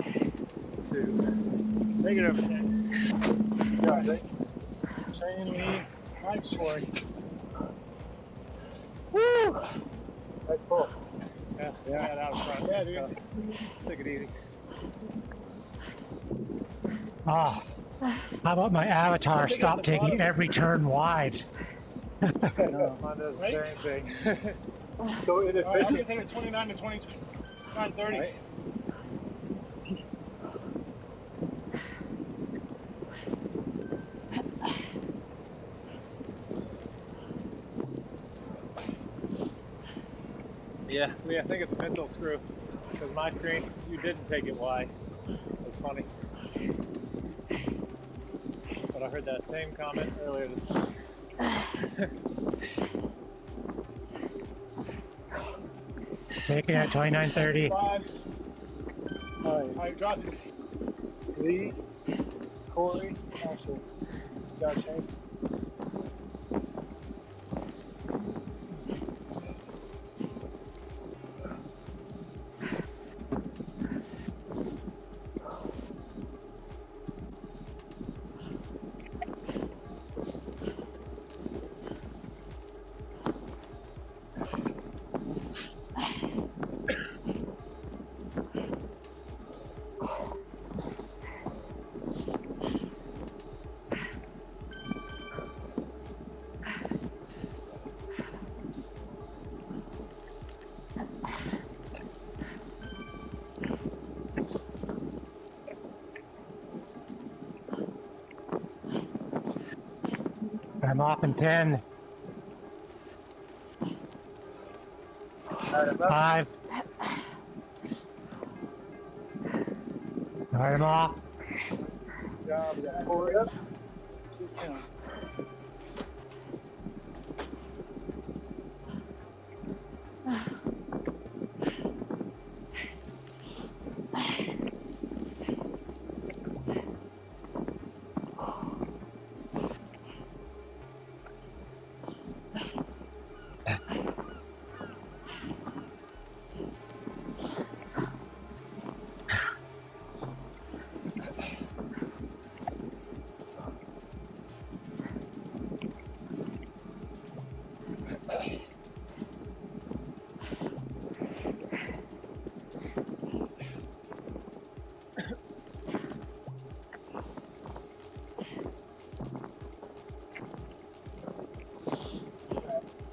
2. Take it over, Shane. Got it. Shane, lead. Nice Corey. Woo! Nice pull. Yeah, that out of front. Yeah, dude. Take it easy. Ah, how about my avatar stop taking every turn wide? No, mine does the same thing. So All right, I'm inefficient. gonna take it 29 to 29, 30. Right. Yeah, Lee, I think it's a mental screw. Because my screen, you didn't take it wide. It's funny. But I heard that same comment earlier this morning. Taking it at 29:30. 5. All All right, drop it. right. Lee, Corey, Ashley. Good job, Shane. I'm off in 10, All right, I'm up. 5. All right, I'm off. Good job. We got Corey up. 210.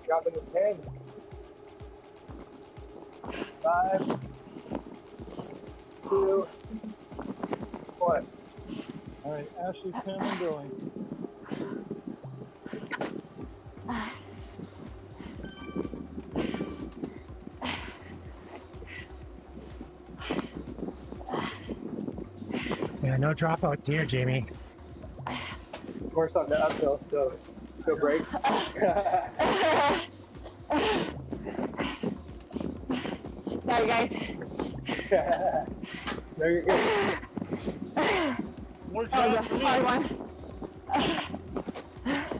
Dropping to 10. 5, 2, 1. All right, Ashley, Tim, and Billy. no dropouts here, Jamie. Of course, on the uphill, so no break. Sorry, guys. No, you're good. More That was drop a for me. hard one.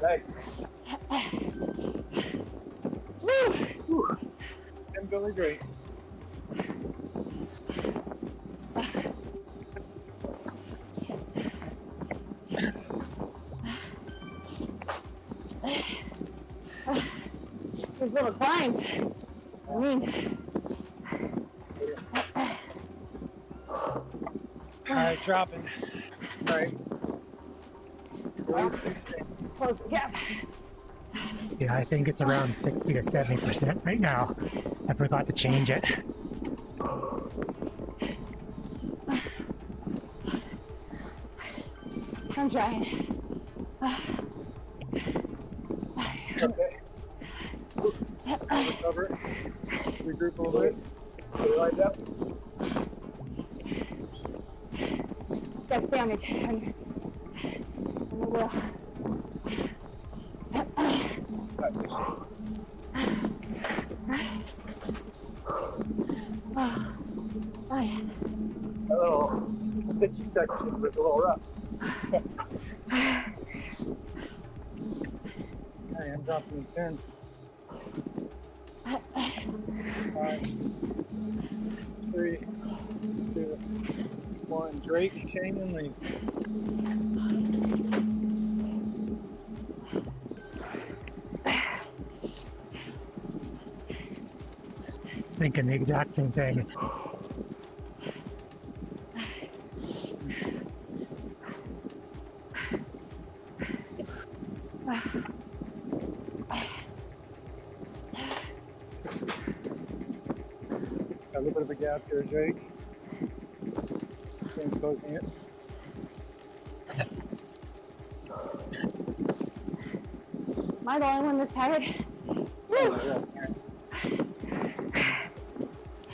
Nice. Woo! And Billy Drake. These little climbs. I mean, All right, dropping. All right. close the gap. Yeah, I think it's around 60 to 70% right now. I forgot to change it. I'm trying. Okay. Recover. Regroup a little bit. Get it lined up. Step down it. And we'll. Oh, yeah. Oh, the pitchy section was a little rough. Okay, I'm dropping to 10. 5, 3, 2, 1. Drake, chain, and lead. Thinking the exact same thing. Got a little bit of a gap here, Jake. Chain closing it. Am I the only one that's tired? Woo!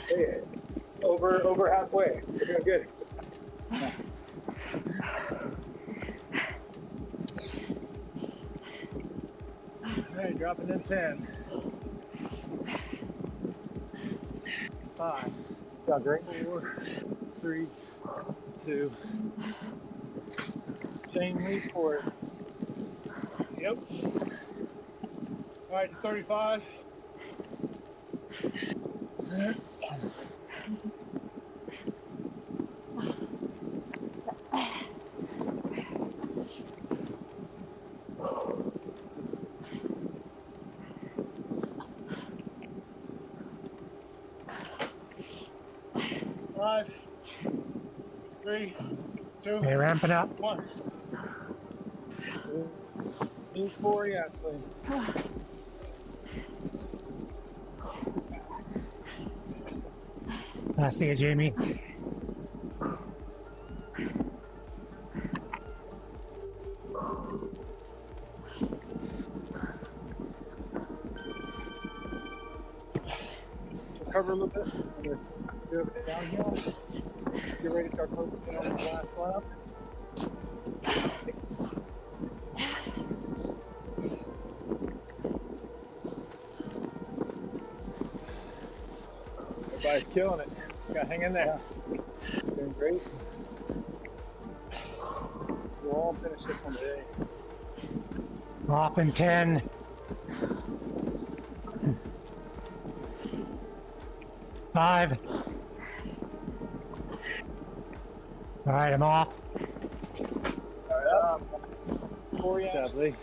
Hey, over halfway. We're doing good. All right, dropping in 10. 5. Good job, Drake. 4, 3, 2. Chain lead for it. Yep. All right, to 35. Five, 3, 2, Okay, ramping up. 1. Lead for you, Ashley. I see you, Jamie. Recover a little bit. I'm going to do it downhill. Get ready to start focusing on this last lap. Everybody's killing it. Just gotta hang in there. Doing great. We'll all finish this one today. Off in 10. 5. All right, I'm off. All right, for you, Good job, Lee.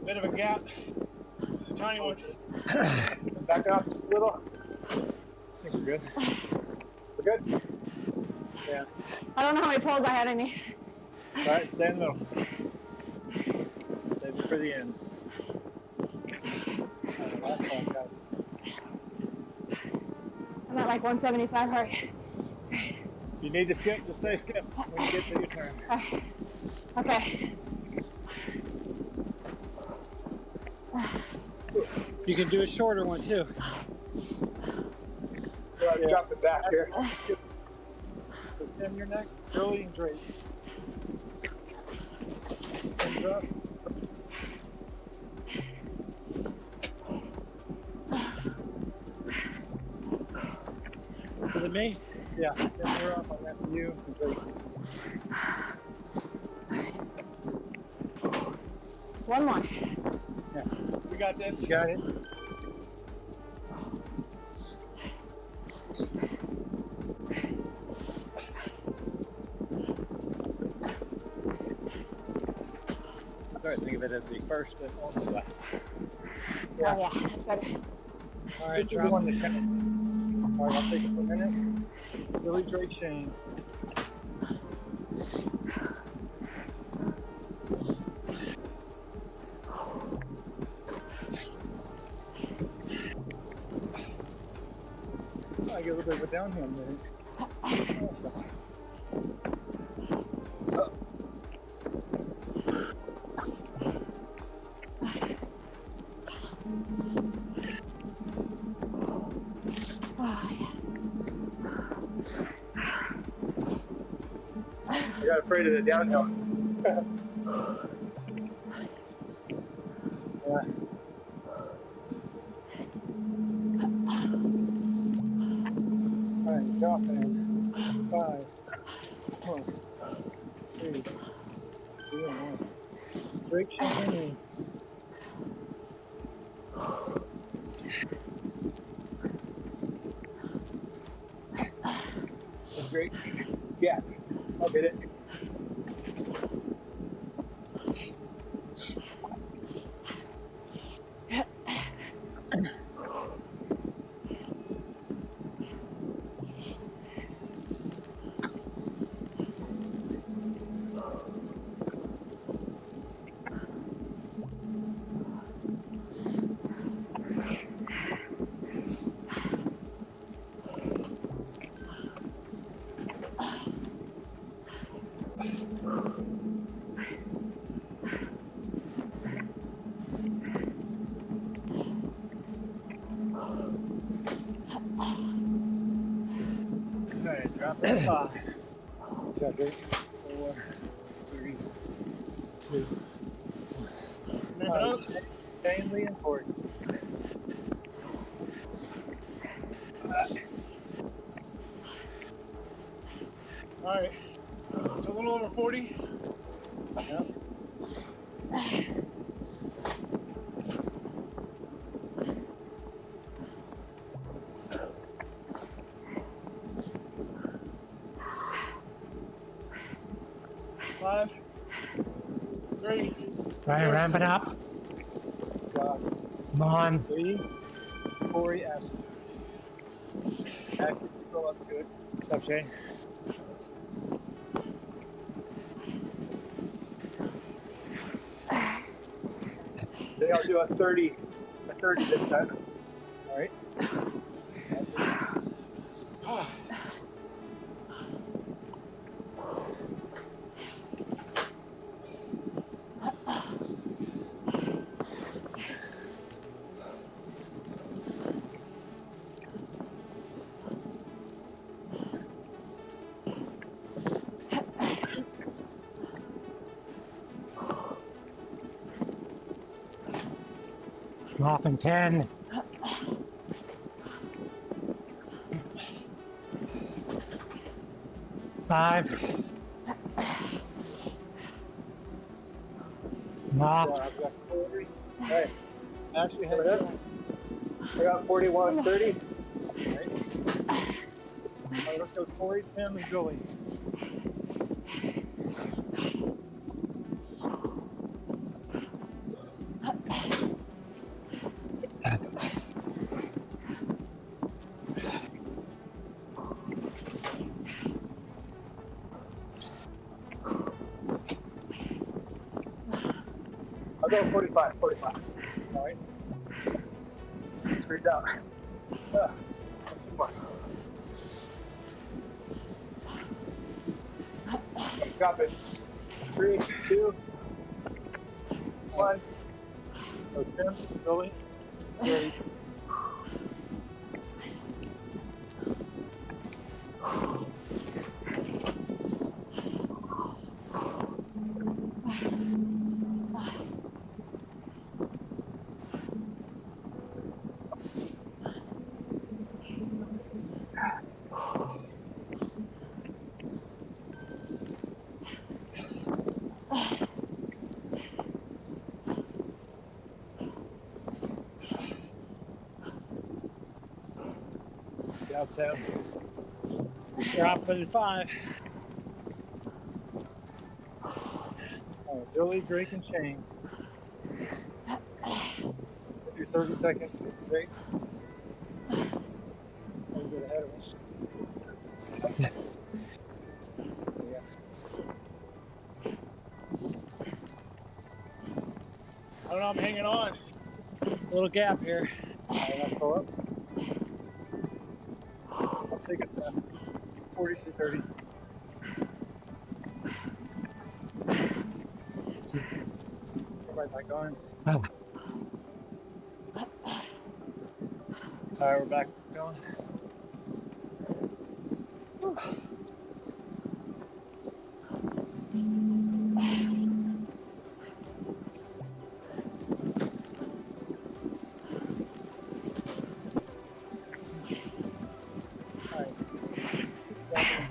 Bit of a gap. A tiny one. Back up just a little. I think we're good. We're good. Yeah. I don't know how many poles I had in me. All right, stay in the middle. Save it for the end. Last time, guys. I'm at like 175 heart. If you need to skip, just say skip when you get to your turn. Okay. You can do a shorter one too. Drop it back here. So Tim, you're next. Billy and Drake. Thumbs up. Is it me? Yeah, Tim, you're up. I'm after you. And Drake. One more. We got this. You got it. Sorry, think of it as the first and only lap. Oh yeah, that's better. All right, this is the one that counts. All right, I'll take it for a minute. Billy, Drake, Shane. I get a little bit of a downhill there. Awesome. I got afraid of the downhill. Yeah. All right, dropping it. 5, 4, 3, 2, 1. Drake, Shane. Drake. Yeah. I'll get it. All right, drop it. 5, Is that Drake? 4, 3, 2. All right, Shane, Lee, and Corey. All right. A little over 40. Yep. Five, 3. Right, ramping up. Josh, Come on. Lee, Corey, Ashley. Ashley, you go up to it. What's up, Shane? They all do a 30 this time. All right. I'm off in 10. 5. I'm off. I've got Corey. Nice. Ashley, head Right up. I got 41, 30. All right, let's go Corey, Tim, and Billy. I'll go 45. All right. Squeeze out. Come on. Drop it. 3, 2, 1. So Tim, Billy. Great. Good job, Tim. Dropping 5. Billy, Drake, and Shane. With your 30 seconds, Drake. A little bit ahead of us. Yeah. I don't know, I'm hanging on. A little gap here. That's full up. I'll take us down. 40 to 30. Everybody back on. Oh. All right, we're back going. All right.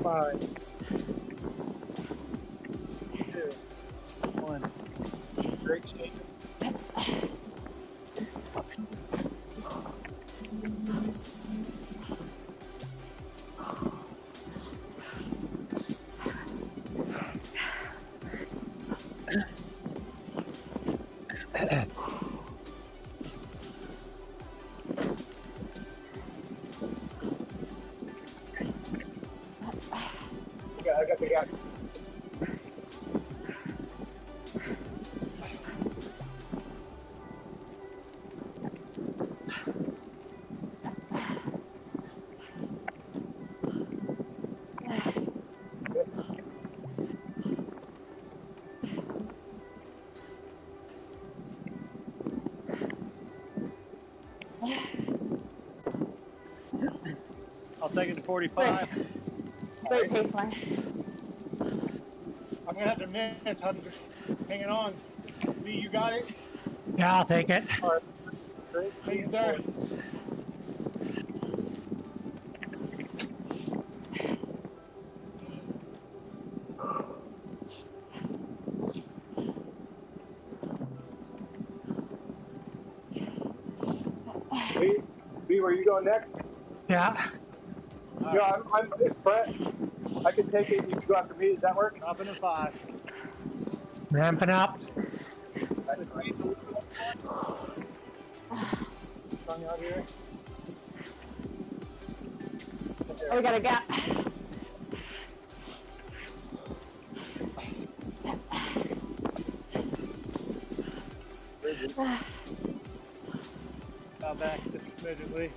5, 2, 1. Great shape. I got the gap. I'll take it to 45. Great pace line. I'm gonna have to miss. I'm hanging on. B, you got it? Yeah, I'll take it. All right. Great. Please, sir. B, where you going next? Yeah. Yeah, I'm in front. I can take it. You can go after me. Does that work? Dropping to 5. Ramping up. Strung out here. Oh, we got a gap. Now back just smidgenly.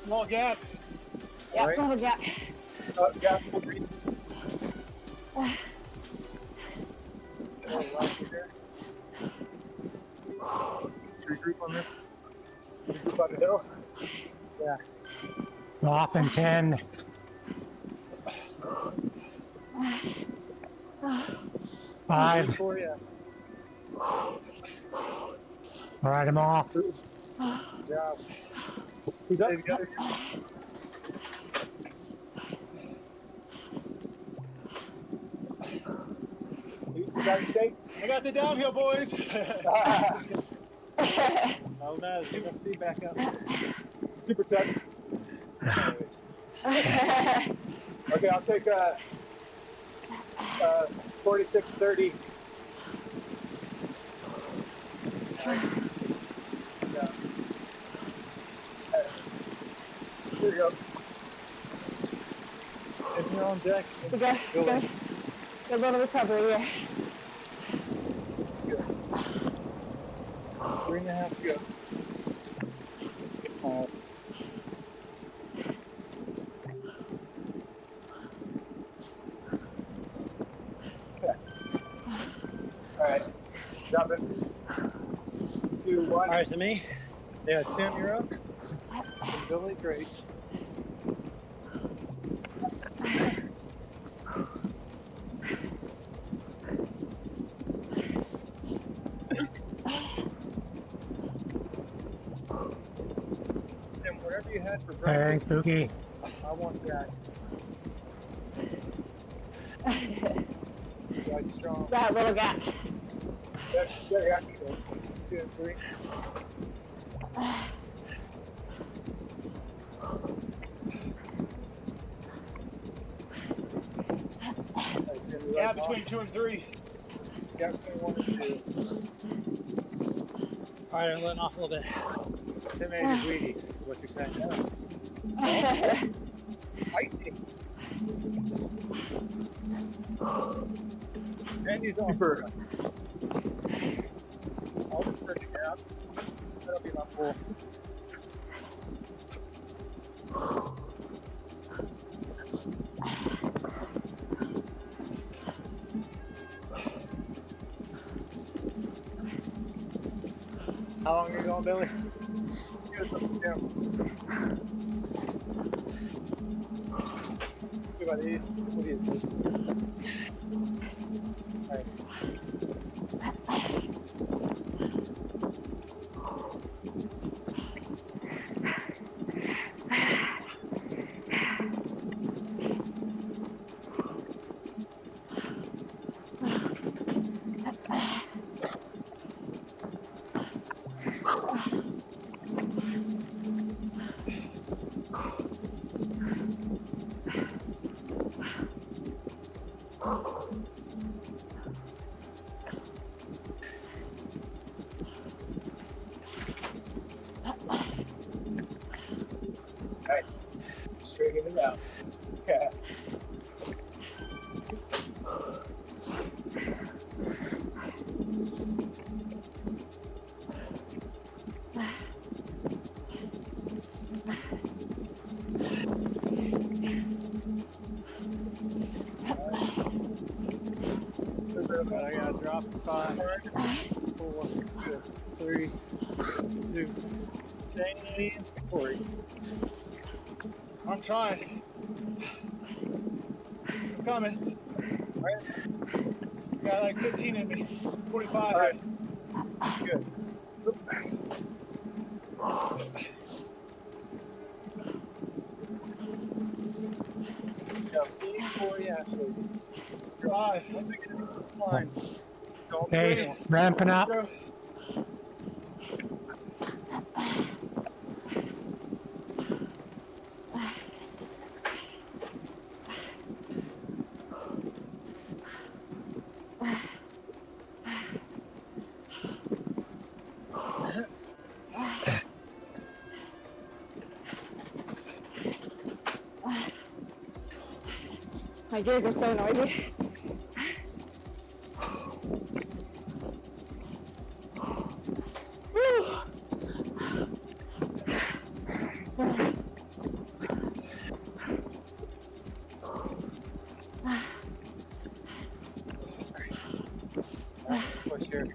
Small gap. Yeah, Right. little gap. Gap. Green. Regroup on this. Regroup on the hill. Yeah. Off in 10. 5. For you. All right, I'm off. Good job. We stay together. You got it, Shake? I got the downhill, boys. Oh no, see my speed back up. Super touch. Okay, I'll take 46:30. Yeah. Here you go. Tim, you're on deck. We got a little recovery here. Good. 3.5 to go. Drop it. 2, 1. All right, so me. Yeah, Tim, you're up. And Billy, great. Tim, whatever you had for Pairing breakfast, spooky. I want that. Right, strong. That little guy. Yeah. 2 and 3. Yeah, between 2 and 3. Yeah, between 1 and 2. All right, I'm letting off a little bit. Tim ate his Wheaties, is what you're saying. Icy. Andy's on. Super. I'll just bring it down. That'll be my full. How long are you going, Billy? Here's the Tim. What about these? What do you do? All right. Nice. Straighten it out. Yeah. I gotta drop 5, 4, 3, 2. Shane, Corey. I'm trying. I'm coming. Got like 15 in me. 45. All right. Good. Yeah, me, Corey, Ashley. 5. Once we get into the line, it's all Hey, good. ramping up. Go. My gears are so noisy. Whew. Push here.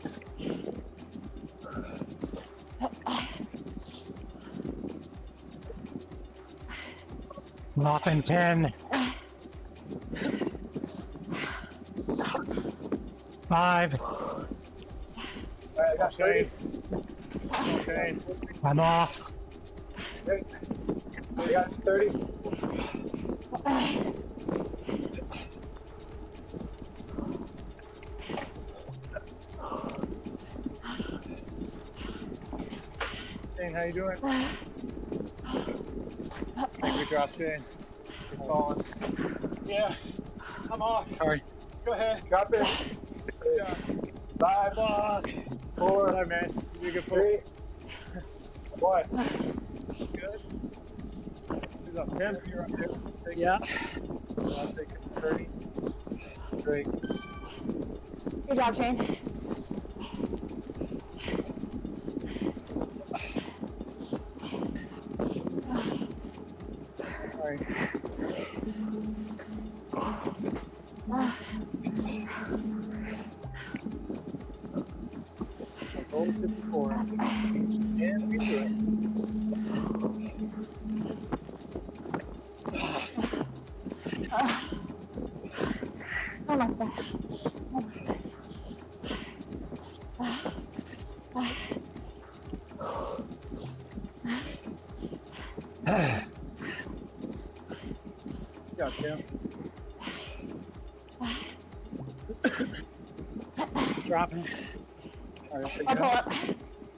Mopping 10. 5. All right, I got Shane. 30. Shane. I'm off. Great. I got 30. Shane, how you doing? I think we dropped Shane. You're falling. Yeah. I'm off. All right. Go ahead. Drop it. Yeah. 5, Fuck. 4, Sorry, man. You can pull. 3, 1. Good. Who's up? Tim, you're up there. Take Yeah. I'll take it. 30. Great. Good job, Shane. All right. Roll 54. And we do it. Almost there. Got Tim. Dropping. All right, I'll pull up.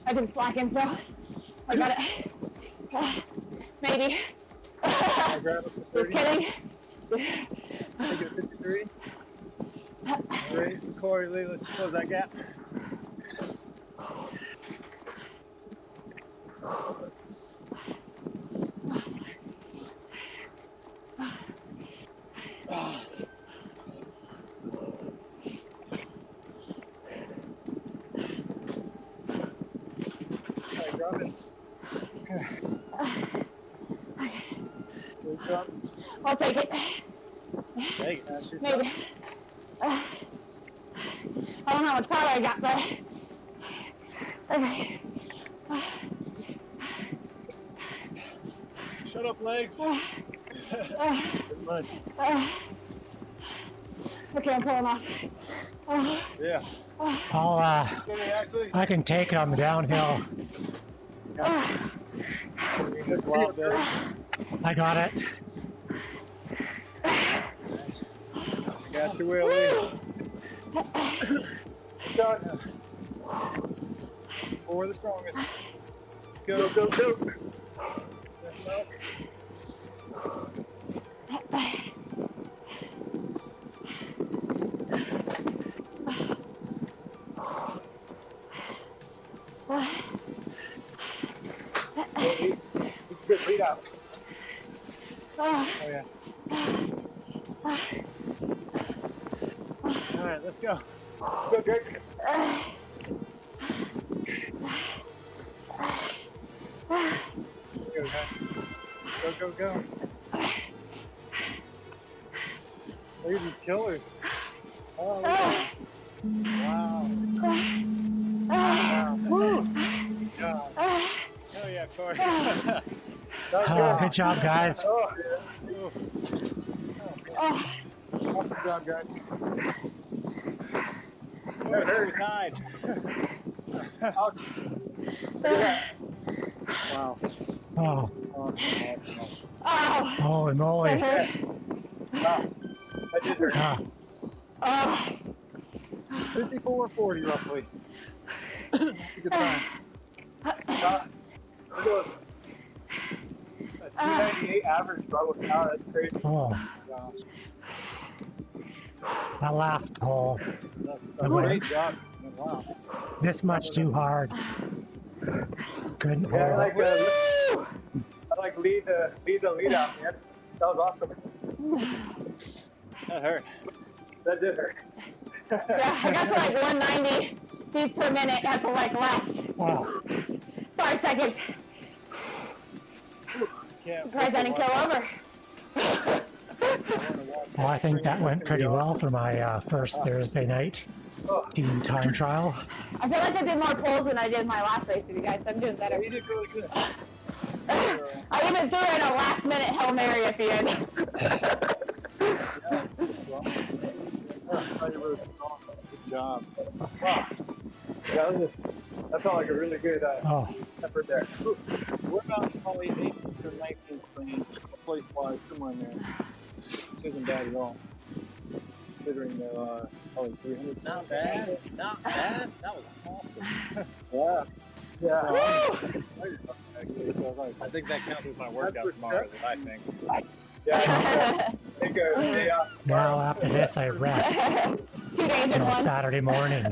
I've been slacking, so I got it. Maybe. I grab it for 30. Just kidding. Make it 53. All right, Corey, Lee, let's close that gap. I'll take it. Take it. Maybe. I don't know how much power I got, but okay. Shut up, legs. Okay, I'm pulling off. Yeah. I can take it on the downhill. Let's see this. I got it. Got your wheel, Lee. Shot. Four the strongest. Go, go, go. He's a good lead out. Oh, yeah. All right, let's go. Go, Drake. Go, guys. Go, go, go. Look at these killers. Oh, wow. Wow. Woo. God. Oh yeah, Corey. Good job, guys. Oh, yeah. Awesome job, guys. We're so tied. Ouch. Look at that. Wow. Oh, Oh, holy moly. that hurt. Wow. That did hurt. Ah, Oh. 54-40 roughly. That's a good time. Look at those. A 298 average struggle now. That's crazy. oh, Gosh. that last hole. That's I a went great job. Wow. this much too hard. Couldn't Yeah, hold. I like lead the lead out, man. That was awesome. That hurt. That did hurt. Yeah, I got to like 190 feet per minute at the like last Wow. 5 seconds. Surprised I didn't kill over. Well, I think that went pretty well for my first Thursday night team time trial. I feel like I did more pulls than I did my last race with you guys. I'm doing better. You did really good. I even threw in a last minute Hail Mary at the end. Good job. Wow. Yeah, that felt like a really good effort there. We're about probably 18th or 19th range, place-wise, somewhere in there. Which isn't bad at all, considering there are probably 300. Not bad. Not bad. That was awesome. Yeah. Yeah. Actually, so like, I think that counts as my workout tomorrow. Is what I think. Yeah, I think day off. Now after this, I rest 2 days in until one. Saturday morning.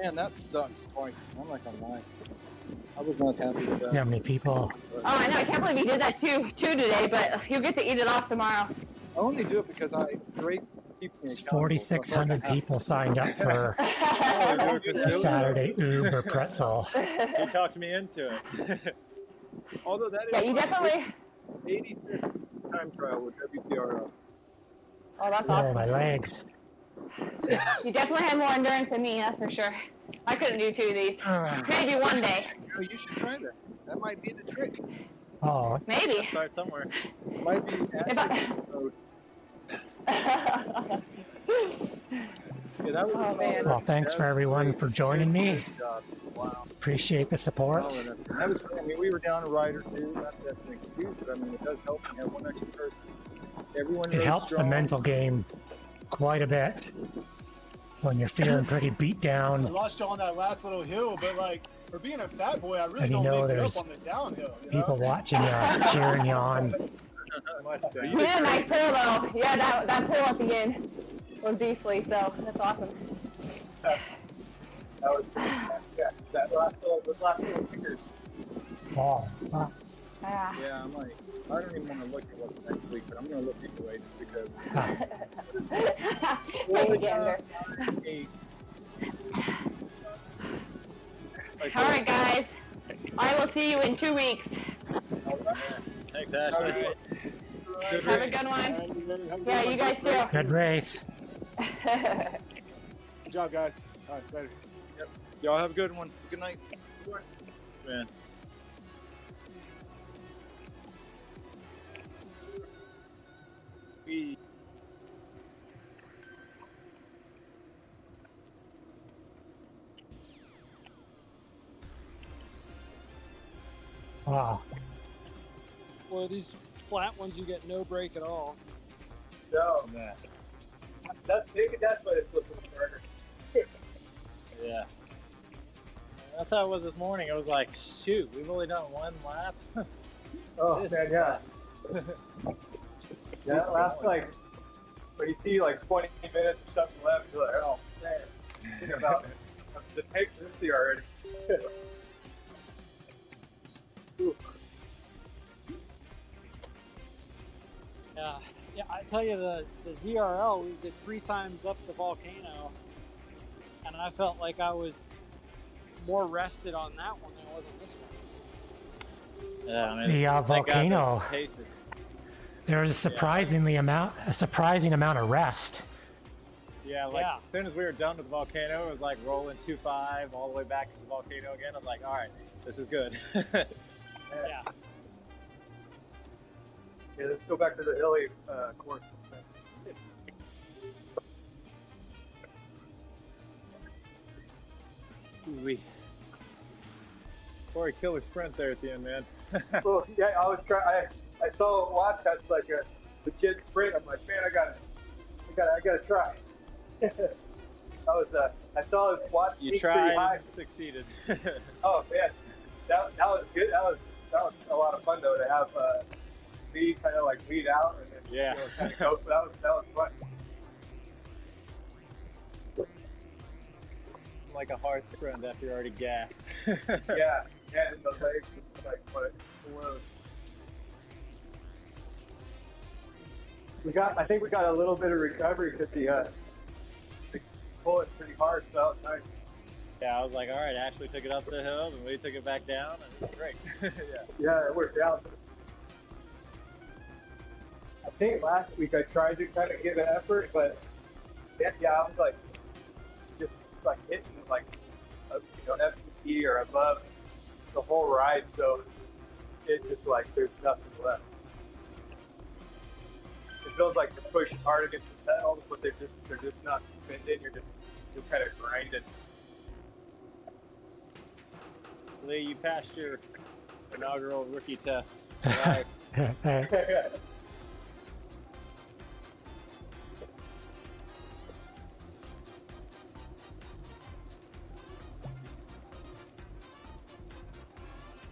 man, that sucks twice. I'm not gonna lie. I was not happy with that. You know how many people? Oh, I know. I can't believe you did that too today, but you'll get to eat it off tomorrow. I only do it because Drake keeps me accountable. 4,600 people signed up for a Saturday Uber pretzel. He talked me into it. Although that is Yeah, you definitely. 85th time trial with WTRL. Oh, that's Oh, awesome. my legs. You definitely have more endurance than me, that's for sure. I couldn't do 2 of these. Maybe one day. Oh, you should try that. That might be the trick. Oh, Maybe. Start somewhere. It might be If acid mode. Yeah, that was Oh, a solid man. well, thanks that for was everyone great. for joining me. Good job. Wow. Appreciate the support. Solid. That was great. I mean, we were down a rider too. Not that that's an excuse, but I mean, it does help when you have one extra person. Everyone It rode helps the strong. mental game quite a bit when you're feeling pretty beat I down. lost you on that last little hill, but like for being a fat boy, I really And you don't know make it there's up on the downhill. You People know? watching you, cheering you on. Yeah, nice pull though. Yeah, that pull at the end was beastly, so that's awesome. That was yeah. Those last little fingers. Oh, wow. Yeah. Yeah, I'm like, I don't even want to look at what's next week, but I'm going to look anyway just because. Take a gander. All right, guys. I will see you in 2 weeks. Thanks, Ashley. Have a good one. Yeah, you guys too. Good race. Good job, guys. All right, later. Y'all have a good one. Good night. Man. Wow. Or these flat ones, you get no brake at all. No, man. Maybe that's why it's looking harder. Yeah. That's how it was this morning. It was like, shoot, we've only done one lap. Oh This man, yeah. sucks. Yeah, it lasts like when you see like 20 minutes or something left, you're like, oh man, think about it. The tank's empty already. Ooh. Yeah, I tell you, the ZRL, we did 3 times up the volcano, and I felt like I was more rested on that one than I was on this one. Yeah, I mean, The thank God volcano. there's paces. There was a surprising amount of rest. Yeah, like Yeah. as soon as we were done with the volcano, it was like rolling 2.5 all the way back to the volcano again. I was like, all right, this is good. Yeah. Yeah, let's go back to the hilly course. We Corey, killer sprint there at the end, man. Well, yeah, I was trying. I saw Watts had like a legit sprint. I'm like, man, I gotta try. I saw his Watts You peak pretty tried high. and succeeded. Oh man, that was good. That was a lot of fun though to have me kind of like lead out and then Yeah. kind of go. That was fun. Like a hard sprint after you're already gassed. Yeah, and the legs just like what. I think we got a little bit of recovery because the pull it pretty hard, so that was nice. Yeah, I was like, all right, Ashley took it up the hill, and we took it back down, and it was great. Yeah. Yeah, it worked out. I think last week I tried to kind of give an effort, but yeah, I was like, just like hitting like FTP or above the whole ride, so it just like there's nothing left. It feels like you're pushing hard against the pedals, but they're just not spinning. You're just kind of grinding. Lee, you passed your inaugural rookie test. All right.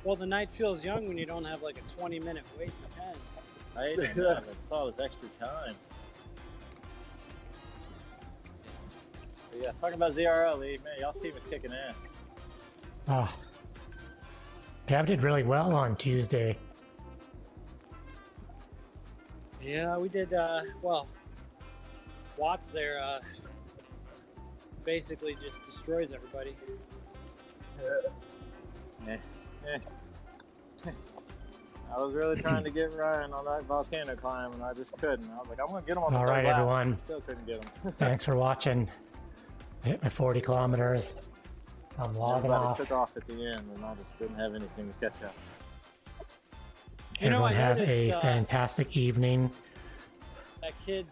Well, the night feels young when you don't have like a 20-minute wait in the pen. Right? And, but it's all this extra time. But yeah, talking about ZRL, Lee, man, y'all's team is kicking ass. Oh. Pav did really well on Tuesday. Yeah, we did, well, Watts there basically just destroys everybody. I was really trying to get Ryan on that volcano climb, and I just couldn't. I was like, I'm gonna get him on the All third right, lap. everyone. Still couldn't get him. Thanks for watching. Hit my 40 kilometers. I'm logging Everybody off. took off at the end, and I just didn't have anything to catch up. You know, Everyone I have a noticed, fantastic evening. that kid